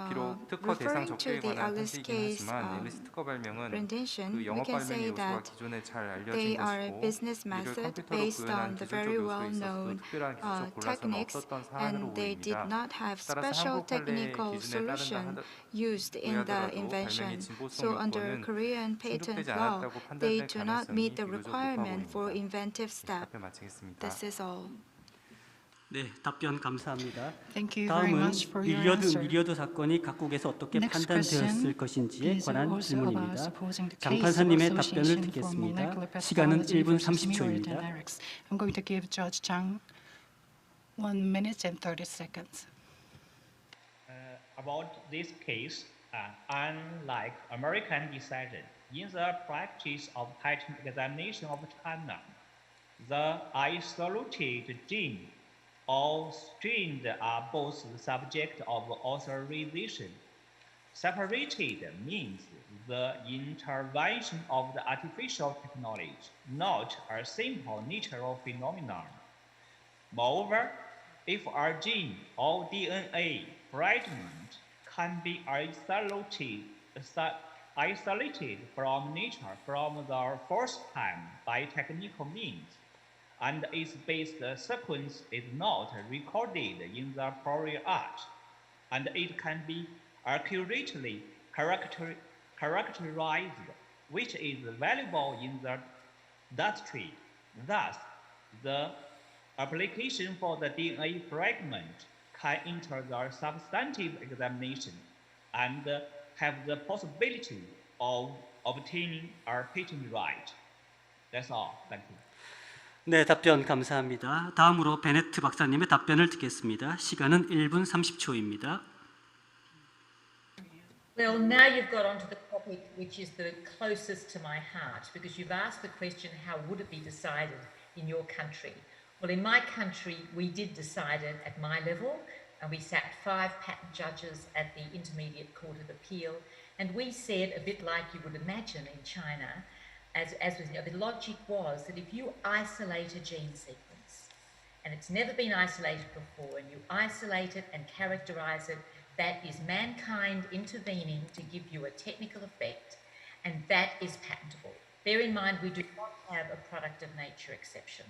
비록 특허 대상 referring to 적격에 the 관한 Alice 판시이긴 case 하지만 앨리스 특허 발명은 rendition, 그 we 영업 can 발명의 say 요소가 that 기존에 잘 they 알려진 are a 것이고 business 이를 method 컴퓨터로 based 구현한 on the 기술적 very 요소에 있어서도 well-known 특별한 기술적 골라서는 techniques, 없었던 사안으로 and they did 보입니다. not have 따라서 special 한국 판례의 technical 기준에 solution 따른다 used in the 하더라도 발명의 invention. 진보성 So under 요건은 Korean patent 충족되지 law, 않았다고 they 판단될 do not meet 가능성이 the 비교적 높아 requirement for 보입니다. inventive step. 답변 마치겠습니다. This is all. 네, 답변 감사합니다. Thank you very 다음은 much for your answer. 미리어드 사건이 각국에서 어떻게 Next 판단되었을 것인지에 is 관한 also about 질문입니다. supposing the 장 case of 판사님의 답변을 Association for 듣겠습니다. Molecular 시간은 Pathology 1분 versus Myriad 30초입니다. Generics. I'm going to give Judge Chang 1 minute and 30 seconds. About this case, unlike American decision, in the practice of patent examination of China, the isolated gene or strain are both the subject of authorization. Separated means the intervention of the artificial technology, not a simple natural phenomenon. Moreover, if a gene or DNA fragment can be isolated from nature from the first time by technical means, and its base sequence is not recorded in the prior art, and it can be accurately characterized, which is valuable in the industry. Thus, the application for the DNA fragment can enter the substantive examination and have the possibility of obtaining a patent right. That's all. Thank you. 네, 답변 감사합니다. 다음으로 베네트 박사님의 답변을 듣겠습니다. 시간은 1분 30초입니다. Well, now you've got onto the topic which is the closest to my heart, because you've asked the question, how would it be decided in your country? Well, in my country, we did decide it at my level, and we sat 5 patent judges at the Intermediate Court of Appeal, and we said, a bit like you would imagine in China, as was, the logic was that if you isolate a gene sequence, and it's never been isolated before, and you isolate it and characterize it, that is mankind intervening to give you a technical effect, and that is patentable. Bear in mind, we do not have a product of nature exception.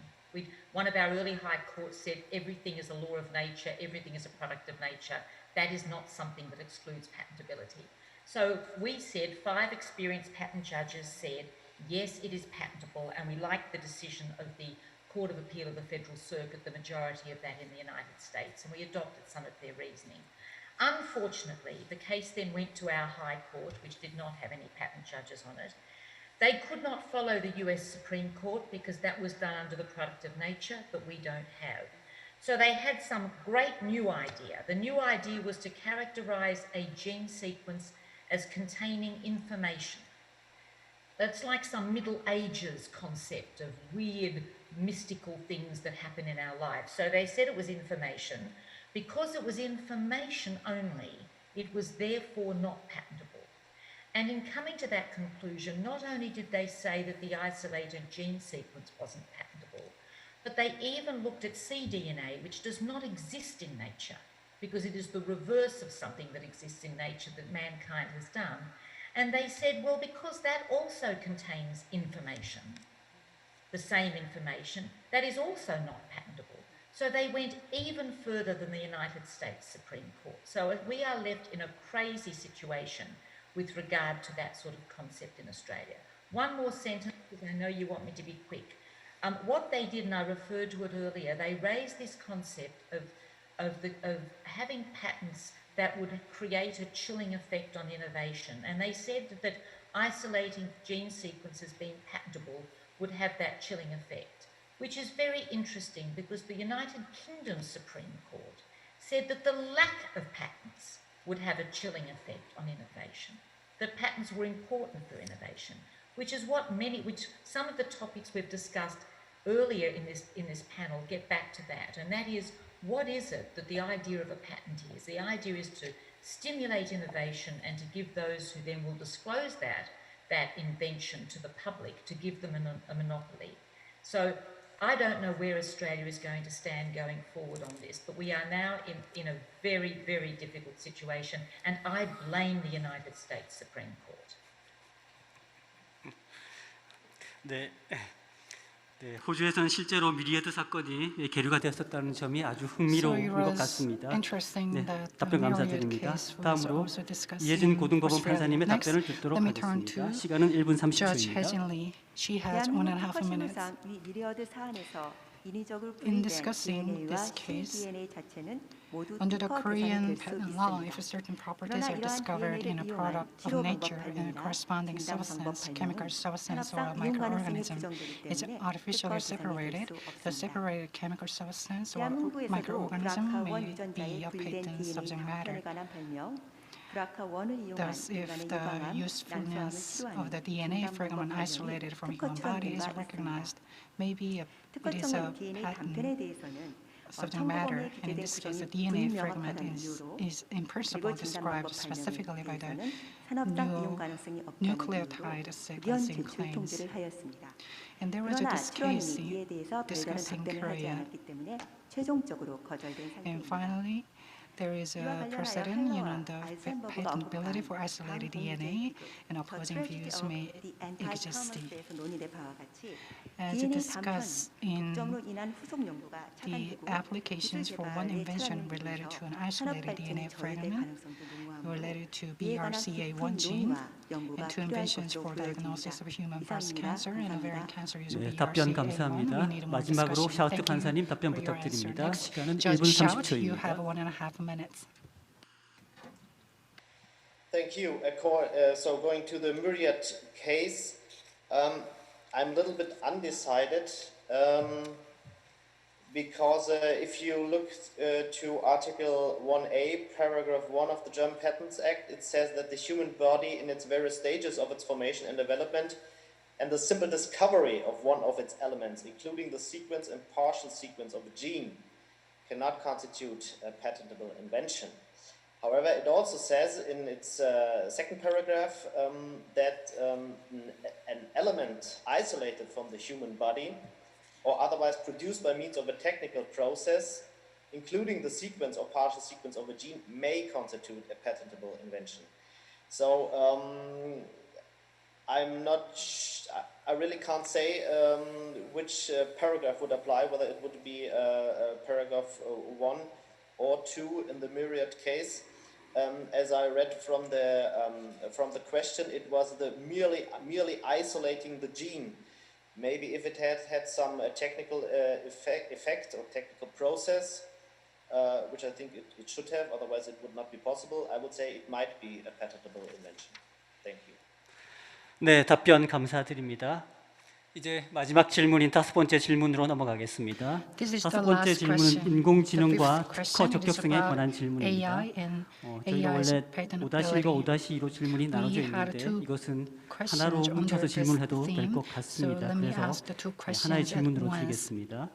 One of our early high courts said everything is a law of nature, everything is a product of nature. That is not something that excludes patentability. So we said, 5 experienced patent judges said, yes, it is patentable, and we like the decision of the Court of Appeal of the Federal Circuit, the majority of that in the United States, and we adopted some of their reasoning. Unfortunately, the case then went to our High Court, which did not have any patent judges on it. They could not follow the US Supreme Court because that was done under the product of nature, but we don't have. So they had some great new idea. The new idea was to characterize a gene sequence as containing information. That's like some Middle Ages concept of weird mystical things that happen in our lives. So they said it was information. Because it was information only, it was therefore not patentable. And in coming to that conclusion, not only did they say that the isolated gene sequence wasn't patentable, but they even looked at cDNA, which does not exist in nature, because it is the reverse of something that exists in nature that mankind has done. And they said, well, because that also contains information, the same information, that is also not patentable. So they went even further than the United States Supreme Court. So we are left in a crazy situation with regard to that sort of concept in Australia. One more sentence, because I know you want me to be quick. What they did, and I referred to it earlier, they raised this concept of having patents that would create a chilling effect on innovation. And they said that isolating gene sequences being patentable would have that chilling effect, which is very interesting because the United Kingdom Supreme Court said that the lack of patents would have a chilling effect on innovation. That patents were important for innovation, which is which some of the topics we've discussed earlier in this panel get back to that, and that is, what is it that the idea of a patent is? The idea is to stimulate innovation and to give those who then will disclose that invention to the public, to give them a monopoly. So I don't know where Australia is going to stand going forward on this, but we are now in a very, very difficult situation, and I blame the United States Supreme Court. 네, 호주에서는 실제로 미리어드 사건이 계류가 되었었다는 점이 아주 흥미로운 것 같습니다. 네, 답변 감사드립니다. 다음으로 이혜진 고등법원 판사님의 답변을 듣도록 하겠습니다. 시간은 1분 30초입니다. She has 1.5 minutes. 이 미리어드 사안에서 인위적으로 In 분리된 discussing DNA와 this case, cDNA 자체는 모두 under the 특허 Korean 대상이 될 수 patent law, 있습니다. if certain properties 그러나 are 이러한 discovered in a DNA를 product 이용한 of 치료 방법 nature and a 발명이나 corresponding 진단 방법 substance, chemical 발명은 substance or a 산업상 이용 가능성이 microorganism 부정되기 is 때문에 artificially 특허 대상이 separated, 될 the 수 없습니다. separated chemical substance or 대한민국에서도 microorganism 브라카1 may 유전자의 be a 분리된 patent DNA subject matter. 방편에 관한 발명, 브라카1을 이용한 Thus, if 인간의 the 유방암, usefulness 난소암을 of the 치료하는 DNA 진단 fragment 방법 isolated 발명이 from 특허 human body is 출원료가 recognized, 있습니다. maybe it is a 특허청은 DNA patent 단편에 대해서는 subject matter, 청구범위에 and in 기재된 this case, the 구성이 DNA fragment 불명확하다는 이유로 is imperceptible, 그리고 진단 described 방법 specifically by the 발명에 대해서는 산업상 이용 가능성이 없다는 nucleotide 이유로 sequencing 의견 제출 claims. 통지를 하였습니다. And there was a 그러나 case 출원인이 이에 대해서 별다른 discussing 답변을 하지 Korea. 않았기 때문에 최종적으로 거절된 And 상태입니다. finally, there is a precedent on the patentability for isolated DNA, and opposing views may exist. As discussed in the applications for one invention related to an isolated DNA fragment related to BRCA1 gene, and two inventions for diagnosis of human breast cancer and ovarian cancer using 네, 답변 BRCA1, 감사합니다. we need more 마지막으로 discussion. 샤우트 Thank you 판사님 답변 for your answer. 부탁드립니다. Next, 시간은 Judge 1분 Shout, you have 30초입니다. 1.5 minutes. Thank you. So going to the Myriad case, I'm a little bit undecided because if you look to Article 1A, Paragraph 1 of the German Patents Act, it says that the human body in its various stages of its formation and development and the simple discovery of one of its elements, including the sequence and partial sequence of a gene, cannot constitute a patentable invention. However, it also says in its second paragraph that an element isolated from the human body or otherwise produced by means of a technical process, including the sequence or partial sequence of a gene, may constitute a patentable invention. So I really can't say which paragraph would apply, whether it would be paragraph 1 or 2 in the Myriad case. As I read from the question, it was the merely isolating the gene. Maybe if it had some technical effect or technical process, which I think it should have, otherwise it would not be possible, I would say it might be a patentable invention. Thank you. 네, 답변 감사드립니다. 이제 마지막 질문인 5번째 질문으로 넘어가겠습니다. 5번째 질문은 인공지능과 특허 적격성에 관한 질문입니다. 저희가 원래 5-1과 5-2로 질문이 나눠져 있는데 이것은 하나로 뭉쳐서 질문해도 될 것 같습니다. 그래서 하나의 질문으로 드리겠습니다.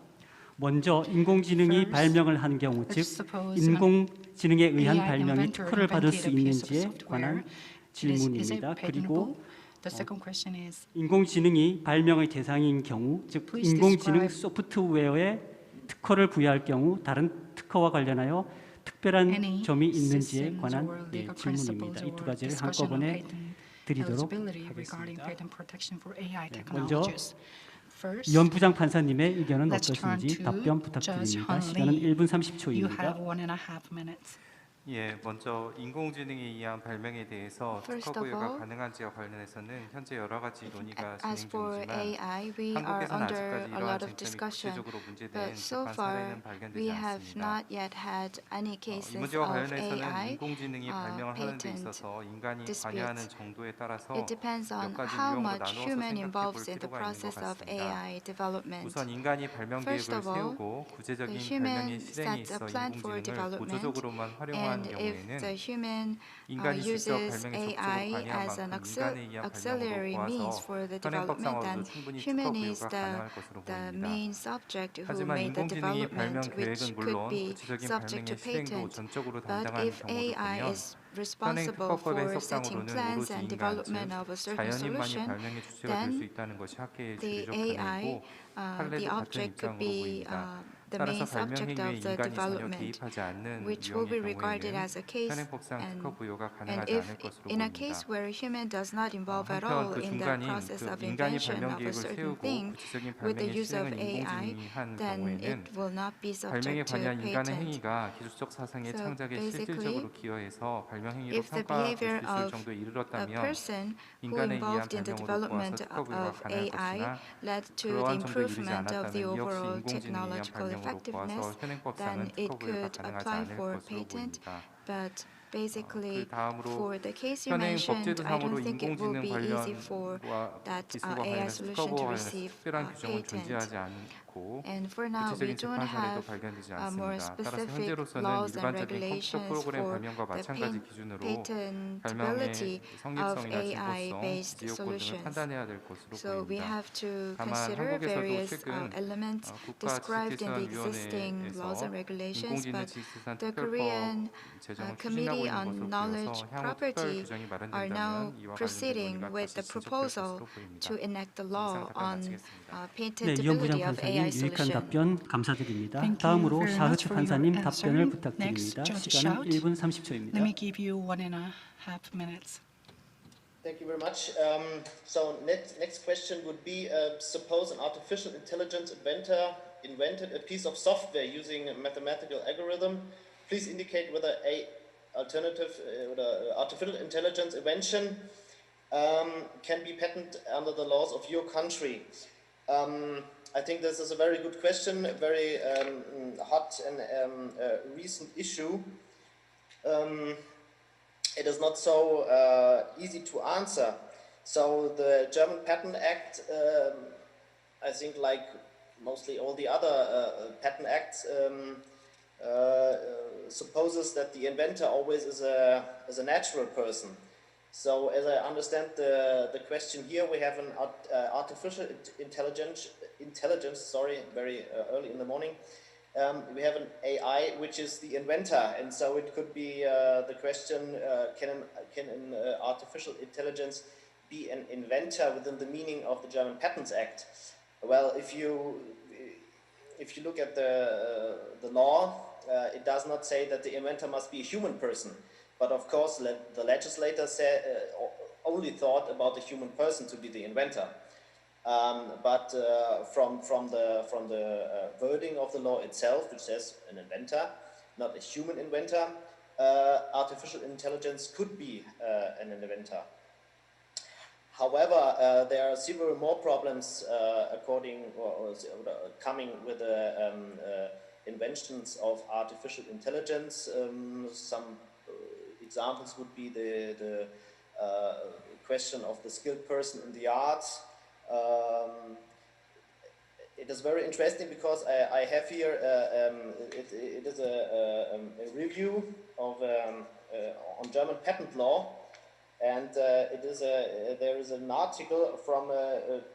먼저 인공지능이 발명을 한 경우, 즉 인공지능에 의한 발명이 특허를 받을 수 있는지에 관한 질문입니다. 그리고 인공지능이 발명의 대상인 경우, 즉 인공지능 소프트웨어에 특허를 부여할 경우 다른 특허와 관련하여 특별한 점이 있는지에 관한 질문입니다. 이 두 가지를 한꺼번에 드리도록 하겠습니다. 먼저 연부장 판사님의 의견은 어떠신지 답변 부탁드립니다. 시간은 1분 30초입니다. 예, 먼저 인공지능에 의한 발명에 대해서 특허 부여가 가능한지와 관련해서는 현재 여러 가지 논의가 진행 중이지만 한국에서는 아직까지 이러한 쟁점이 국제적으로 문제된 객관 사례는 발견되지 않습니다. 이 문제와 관련해서는 인공지능이 발명을 하는 데 있어서 인간이 관여하는 정도에 따라서 몇 가지 유형으로 나누어서 생각해 볼 필요가 있는 것 같습니다. 우선 인간이 발명 계획을 세우고 구체적인 발명의 실행에 있어 인공지능을 보조적으로만 활용한 And if the human 인간이 직접 uses 발명에 AI 적극적으로 as 관여한 an 만큼 인간에 의한 auxiliary 발명으로 means 보아서 for the 현행법상으로도 development, then 충분히 특허 human is 부여가 가능할 것으로 the 보입니다. main subject who 하지만 made the 인공지능의 발명 development, which 계획은 could 물론 be 구체적인 subject to 발명의 실행도 patent. 전적으로 But 담당한 if 경우를 AI 보면 is 현행 responsible 특허법의 for setting 해석상으로는 plans 오로지 and 인간, 즉 development of a certain 자연인만이 solution, 발명의 주체가 될 수 then 있다는 것이 학계의 the 주류적 AI, 견해이고 판례도 the 같은 object could 입장으로 be 보입니다. the 따라서 main 발명 subject 행위에 of the 인간이 전혀 development, 개입하지 않는 which will be 유형의 regarded 경우에는 as a case, 현행법상 특허 부여가 and 가능하지 if 않을 것으로 in a 보입니다. case where human does not involve at 한편 all 그 in the 중간인 process 그 of 인간이 invention 발명 of a 계획을 certain 세우고 thing 구체적인 with the 발명의 use of 실행을 AI, 인공지능이 한 then 경우에는 it will not be 발명에 subject to 관여한 인간의 patent. 행위가 기술적 사상의 So 창작에 basically, 실질적으로 기여해서 발명 행위로 if the 평가될 수 behavior 있을 of 정도에 a 이르렀다면 person who 인간에 의한 involved in the 발명으로 보아서 development 특허 부여가 of 가능할 AI 것이나 led to the 그러한 정도에 이르지 improvement of the 않았다면 이 역시 overall 인공지능에 의한 technological 발명으로 보아서 effectiveness, 현행법상은 then 특허 it 부여가 could 가능하지 apply 않을 for 것으로 patent. 보입니다. But basically, 그 다음으로 for the case you 현행 mentioned, I 법제도상으로 don't think it will 인공지능 be easy for 관련과 that 기술과 AI 관련해서 solution 특허법과 to 관련해서 receive 특별한 규정은 patent. 존재하지 않고 And for now, 구체적인 we don't 재판 사례도 have 발견되지 more 않습니다. 따라서 specific 현재로서는 laws and 일반적인 컴퓨터 regulations 프로그램 for 발명과 the 마찬가지 기준으로 patentability 발명의 of 성립성이나 증거성, AI-based 지역권 등을 solutions. 판단해야 될 것으로 So we 보입니다. have to 다만 consider 한국에서도 various 최근 elements described in the existing laws and 국가지식재산위원회에서 regulations, 인공지능 but 지식재산 the Korean 특별법 제정을 추진하고 Committee 있는 on 것으로 Knowledge 보여서 향후 특별 Property 규정이 are now 마련된다면 이와 관련된 proceeding 논의가 with the 다시 진척될 proposal 것으로 보입니다. to enact the law 이상 답변 on 마치겠습니다. 네, 이영 patentability of 부장판사님 AI 유익한 solution. 답변 감사드립니다. Thank you 다음으로 very 샤흐트 much for your 판사님 answer. 답변을 Next, 부탁드립니다. Judge 시간은 Shout. 1분 30초입니다. Let me give you 1.5 minutes. Thank you very much. So next question would be, suppose an artificial intelligence inventor invented a piece of software using a mathematical algorithm. Please indicate whether a alternative artificial intelligence invention can be patented under the laws of your country. I think this is a very good question, a very hot and recent issue. It is not so easy to answer. So the German Patent Act, I think like mostly all the other patent acts, supposes that the inventor always is a natural person. So as I understand the question here, we have an artificial intelligence, very early in the morning. We have an AI which is the inventor, and so it could be the question: can an artificial intelligence be an inventor within the meaning of the German Patents Act? Well, if you look at the law, it does not say that the inventor must be a human person, but of course the legislator only thought about the human person to be the inventor. But from the wording of the law itself, which says an inventor, not a human inventor, artificial intelligence could be an inventor. However, there are several more problems coming with the inventions of artificial intelligence. Some examples would be the question of the skilled person in the arts. It is very interesting because I have here it is a review of on German patent law, and there is an article from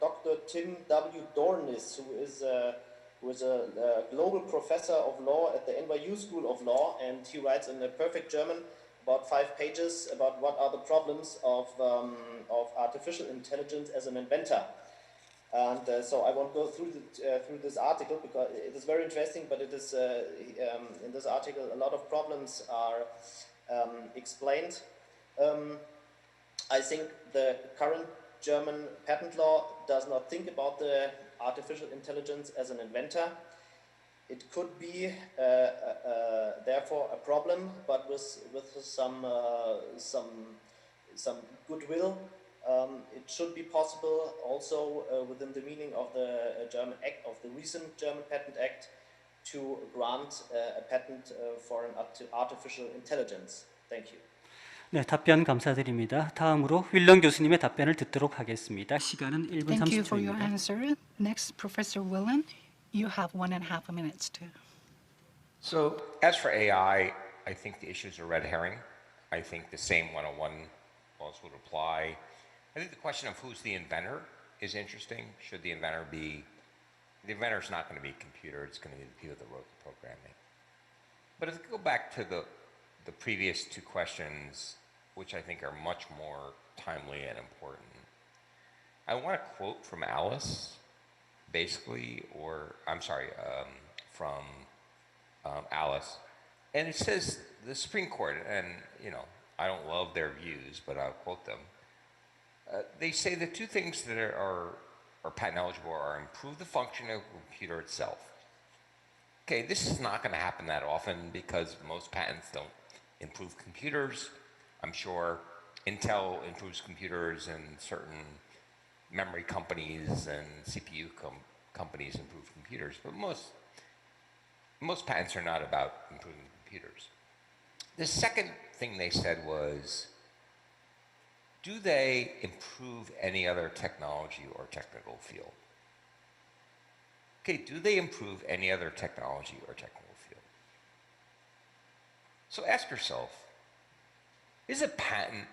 Dr. Tim W. Dornis, who is a global professor of law at the NYU School of Law, and he writes in a perfect German about 5 pages about what are the problems of artificial intelligence as an inventor. And so I won't go through this article because it is very interesting, but it is in this article a lot of problems are explained. I think the current German patent law does not think about the artificial intelligence as an inventor. It could be therefore a problem, but with some goodwill. It should be possible also within the meaning of the German Act, of the recent German Patent Act, to grant a patent for an artificial intelligence. Thank you. 네, 답변 감사드립니다. 다음으로 윌런 교수님의 답변을 듣도록 하겠습니다. 시간은 1분 Thank you for your 30초입니다. answer. Next, Professor Willen, you have 1.5 minutes too. So as for AI, I think the issues are red herring. I think the same 101 laws would apply. I think the question of who's the inventor is interesting. Should the inventor be, the inventor's not going to be a computer, it's going to be the people that wrote the programming. But if we go back to the previous two questions, which I think are much more timely and important, I want to quote from Alice, basically, or I'm sorry, from Alice. And it says the Supreme Court, and you know, I don't love their views, but I'll quote them. They say the two things that are patent eligible are improve the function of the computer itself. Okay, this is not going to happen that often because most patents don't improve computers. I'm sure Intel improves computers and certain memory companies and CPU companies improve computers, but most patents are not about improving computers. The second thing they said was, do they improve any other technology or technical field? Okay, do they improve any other technology or technical field? So ask yourself, is a patent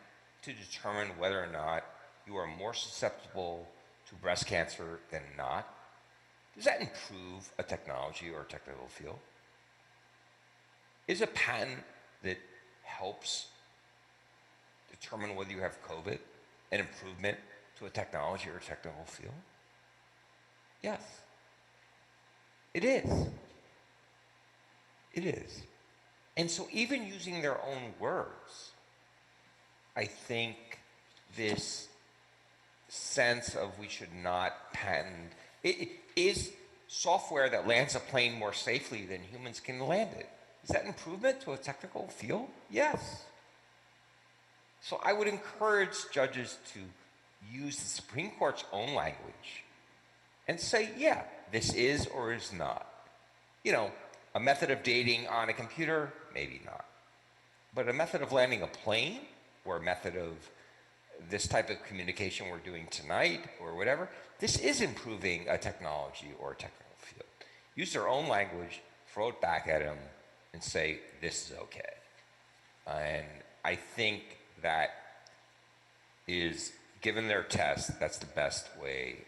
to determine whether or not you are more susceptible to breast cancer than not? Does that improve a technology or technical field? Is a patent that helps determine whether you have COVID an improvement to a technology or technical field? Yes. It is. It is. And so even using their own words, I think this sense of we should not patent, it is software that lands a plane more safely than humans can land it. Is that improvement to a technical field? Yes. So I would encourage judges to use the Supreme Court's own language and say, yeah, this is or is not. You know, a method of dating on a computer, maybe not. But a method of landing a plane or a method of this type of communication we're doing tonight or whatever, this is improving a technology or a technical field. Use their own language, throw it back at them, and say, this is okay. And I think that is, given their test, that's the best way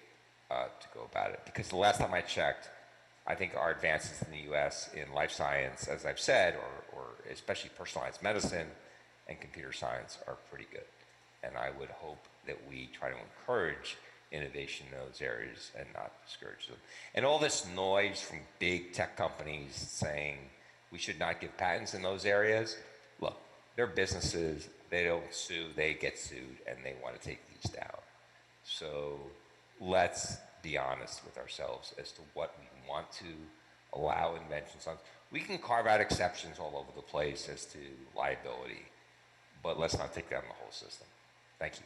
to go about it. Because the last time I checked, I think our advances in the US in life science, as I've said, or especially personalized medicine and computer science are pretty good. And I would hope that we try to encourage innovation in those areas and not discourage them. And all this noise from big tech companies saying we should not give patents in those areas, look, they're businesses, they don't sue, they get sued, and they want to take these down. So let's be honest with ourselves as to what we want to allow inventions on. We can carve out exceptions all over the place as to liability, but let's not take down the whole system. Thank you.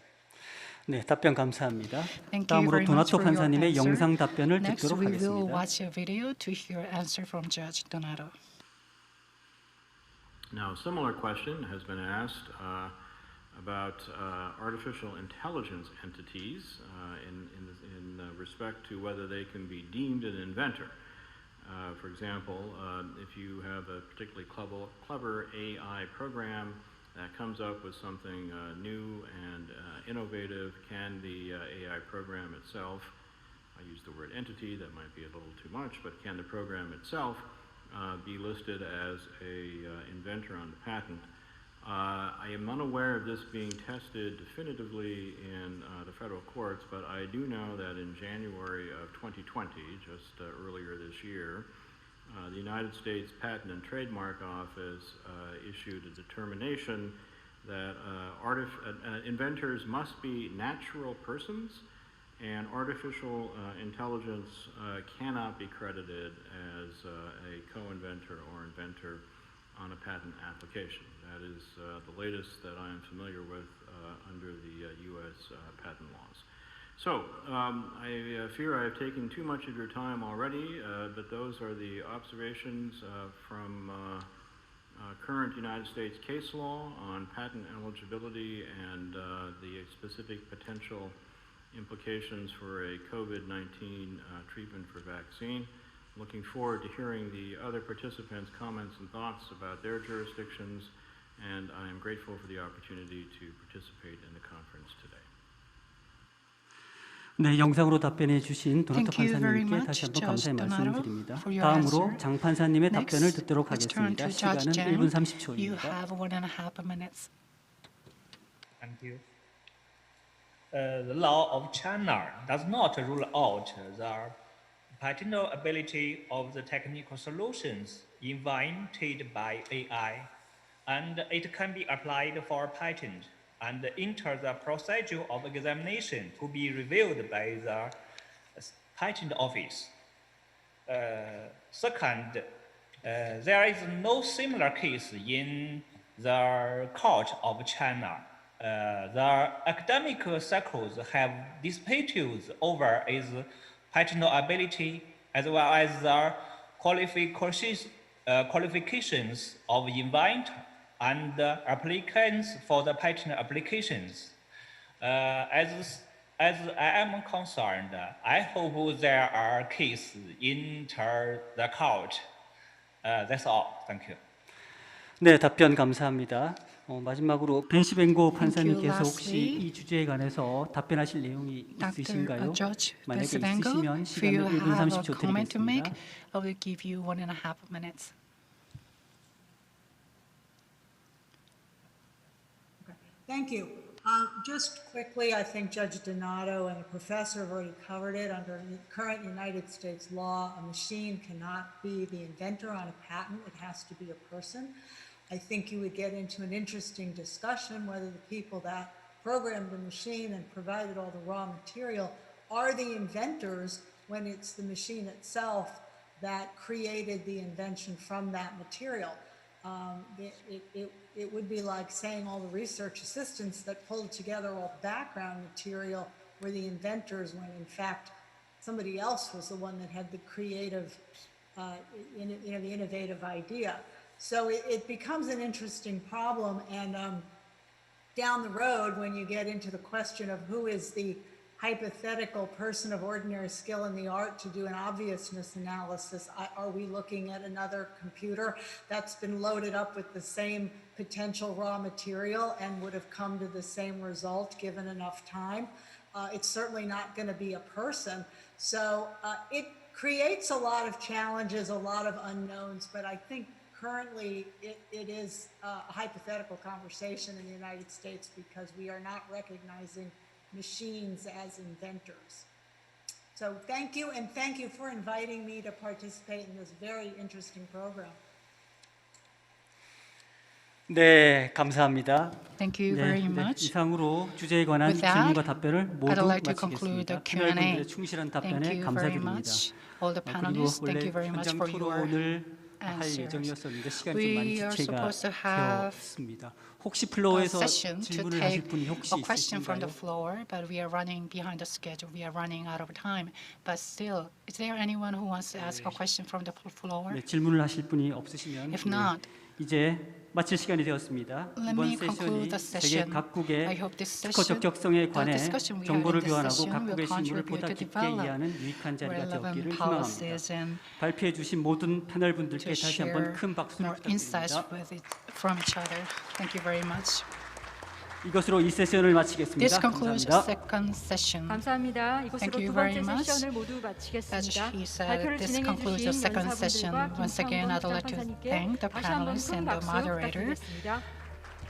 네, 답변 감사합니다. Thank you 다음으로 very much 도나토 for your 판사님의 answer. 영상 답변을 Next, 듣도록 we will 하겠습니다. watch a video to hear answer from Judge Donato. Now, a similar question has been asked about artificial intelligence entities in respect to whether they can be deemed an inventor. For example, if you have a particularly clever AI program that comes up with something new and innovative, can the AI program itself, I use the word entity, that might be a little too much, but can the program itself be listed as a inventor on the patent? I am unaware of this being tested definitively in the federal courts, but I do know that in January of 2020, just earlier this year, the United States Patent and Trademark Office issued a determination that inventors must be natural persons, and artificial intelligence cannot be credited as a co-inventor or inventor on a patent application. That is the latest that I am familiar with under the U.S. patent laws. So I fear I have taken too much of your time already, but those are the observations from current United States case law on patent eligibility and the specific potential implications for a COVID-19 treatment for vaccine. Looking forward to hearing the other participants' comments and thoughts about their jurisdictions, and I am grateful for the opportunity to participate in the conference today. 네, 영상으로 답변해 주신 도나토 Thank you very 판사님께 다시 much, 한번 감사의 Judge 말씀을 Donato, 드립니다. for your 다음으로 answer. 장 판사님의 Next, 답변을 듣도록 let's turn 하겠습니다. to Judge 시간은 Jang. 1분 You 30초입니다. have 1.5 minutes. Thank you. The law of China does not rule out the patentability of the technical solutions invented by AI, and it can be applied for patent and enter the procedure of examination to be reviewed by the patent office. Second, there is no similar case in the court of China. The academic circles have disputes over its patentability as well as the qualifications of inventor and applicants for the patent applications. As I am concerned, I hope there are cases enter the court. That's all. Thank you. 네, 답변 감사합니다. 마지막으로 벤시뱅고 Thank you. 판사님께서 혹시 Lastly, 이 주제에 관해서 답변하실 내용이 있으신가요? Judge 만약에 Bensivengo, 있으시면 if you 시간을 1분 have a 30초 comment to make, 드리겠습니다. I will give you 1.5 minutes. Thank you. Just quickly, I think Judge Donato and the professor have already covered it. Under current United States law, a machine cannot be the inventor on a patent. It has to be a person. I think you would get into an interesting discussion whether the people that programmed the machine and provided all the raw material are the inventors when it's the machine itself that created the invention from that material. It would be like saying all the research assistants that pulled together all the background material were the inventors when in fact somebody else was the one that had the creative, the innovative idea. So it becomes an interesting problem, and down the road when you get into the question of who is the hypothetical person of ordinary skill in the art to do an obviousness analysis, are we looking at another computer that's been loaded up with the same potential raw material and would have come to the same result given enough time? It's certainly not going to be a person. So it creates a lot of challenges, a lot of unknowns, but I think currently it is a hypothetical conversation in the United States because we are not recognizing machines as inventors. So thank you, and thank you for inviting me to participate in this very interesting program. 네, 감사합니다. Thank you very much. 이상으로 주제에 관한 With that, 질문과 답변을 모두 I'd like to conclude 마치겠습니다. the Q&A. 패널분들의 충실한 Thank 답변에 you very 감사드립니다. much, all the 그리고 panelists. Thank 원래 you very much 현장 for your 토론을 할 answers. 예정이었었는데 시간이 좀 많이 We are 지체가 supposed to have 되었습니다. 혹시 a 플로어에서 session to 질문을 하실 take 분이 혹시 a question from the 있으신가요? floor, but we are running behind the schedule. We are running out of time. But still, is there anyone who wants to ask a question from the floor? 네, 질문을 하실 분이 없으시면 If not, 이제 마칠 시간이 되었습니다. let 이번 me conclude the 세션이 세계 session. I 각국의 hope this 특허 session, 적격성에 the 관해 discussion we had 정보를 in this 교환하고 session will 각국의 신문을 contribute 보다 to 깊게 develop 이해하는 유익한 자리가 relevant 되었기를 희망합니다. policies and 발표해 주신 모든 패널 분들께 to 다시 한번 share 큰 박수를 more insights 부탁드립니다. from each other. Thank you very much. 이것으로 이 세션을 마치겠습니다. This concludes the 감사합니다. second session. 감사합니다. 이것으로 Thank you 두 very 번째 much. 세션을 모두 As 마치겠습니다. he said, 발표를 this 진행해 concludes the 주신 second session. 연사분들과 Once again, I'd 김창건 like to 판사님께 thank the 다시 한번 panelists 큰 and the 박수 moderator 부탁드리겠습니다.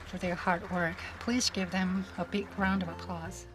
for their hard work. Please give them a big round of applause.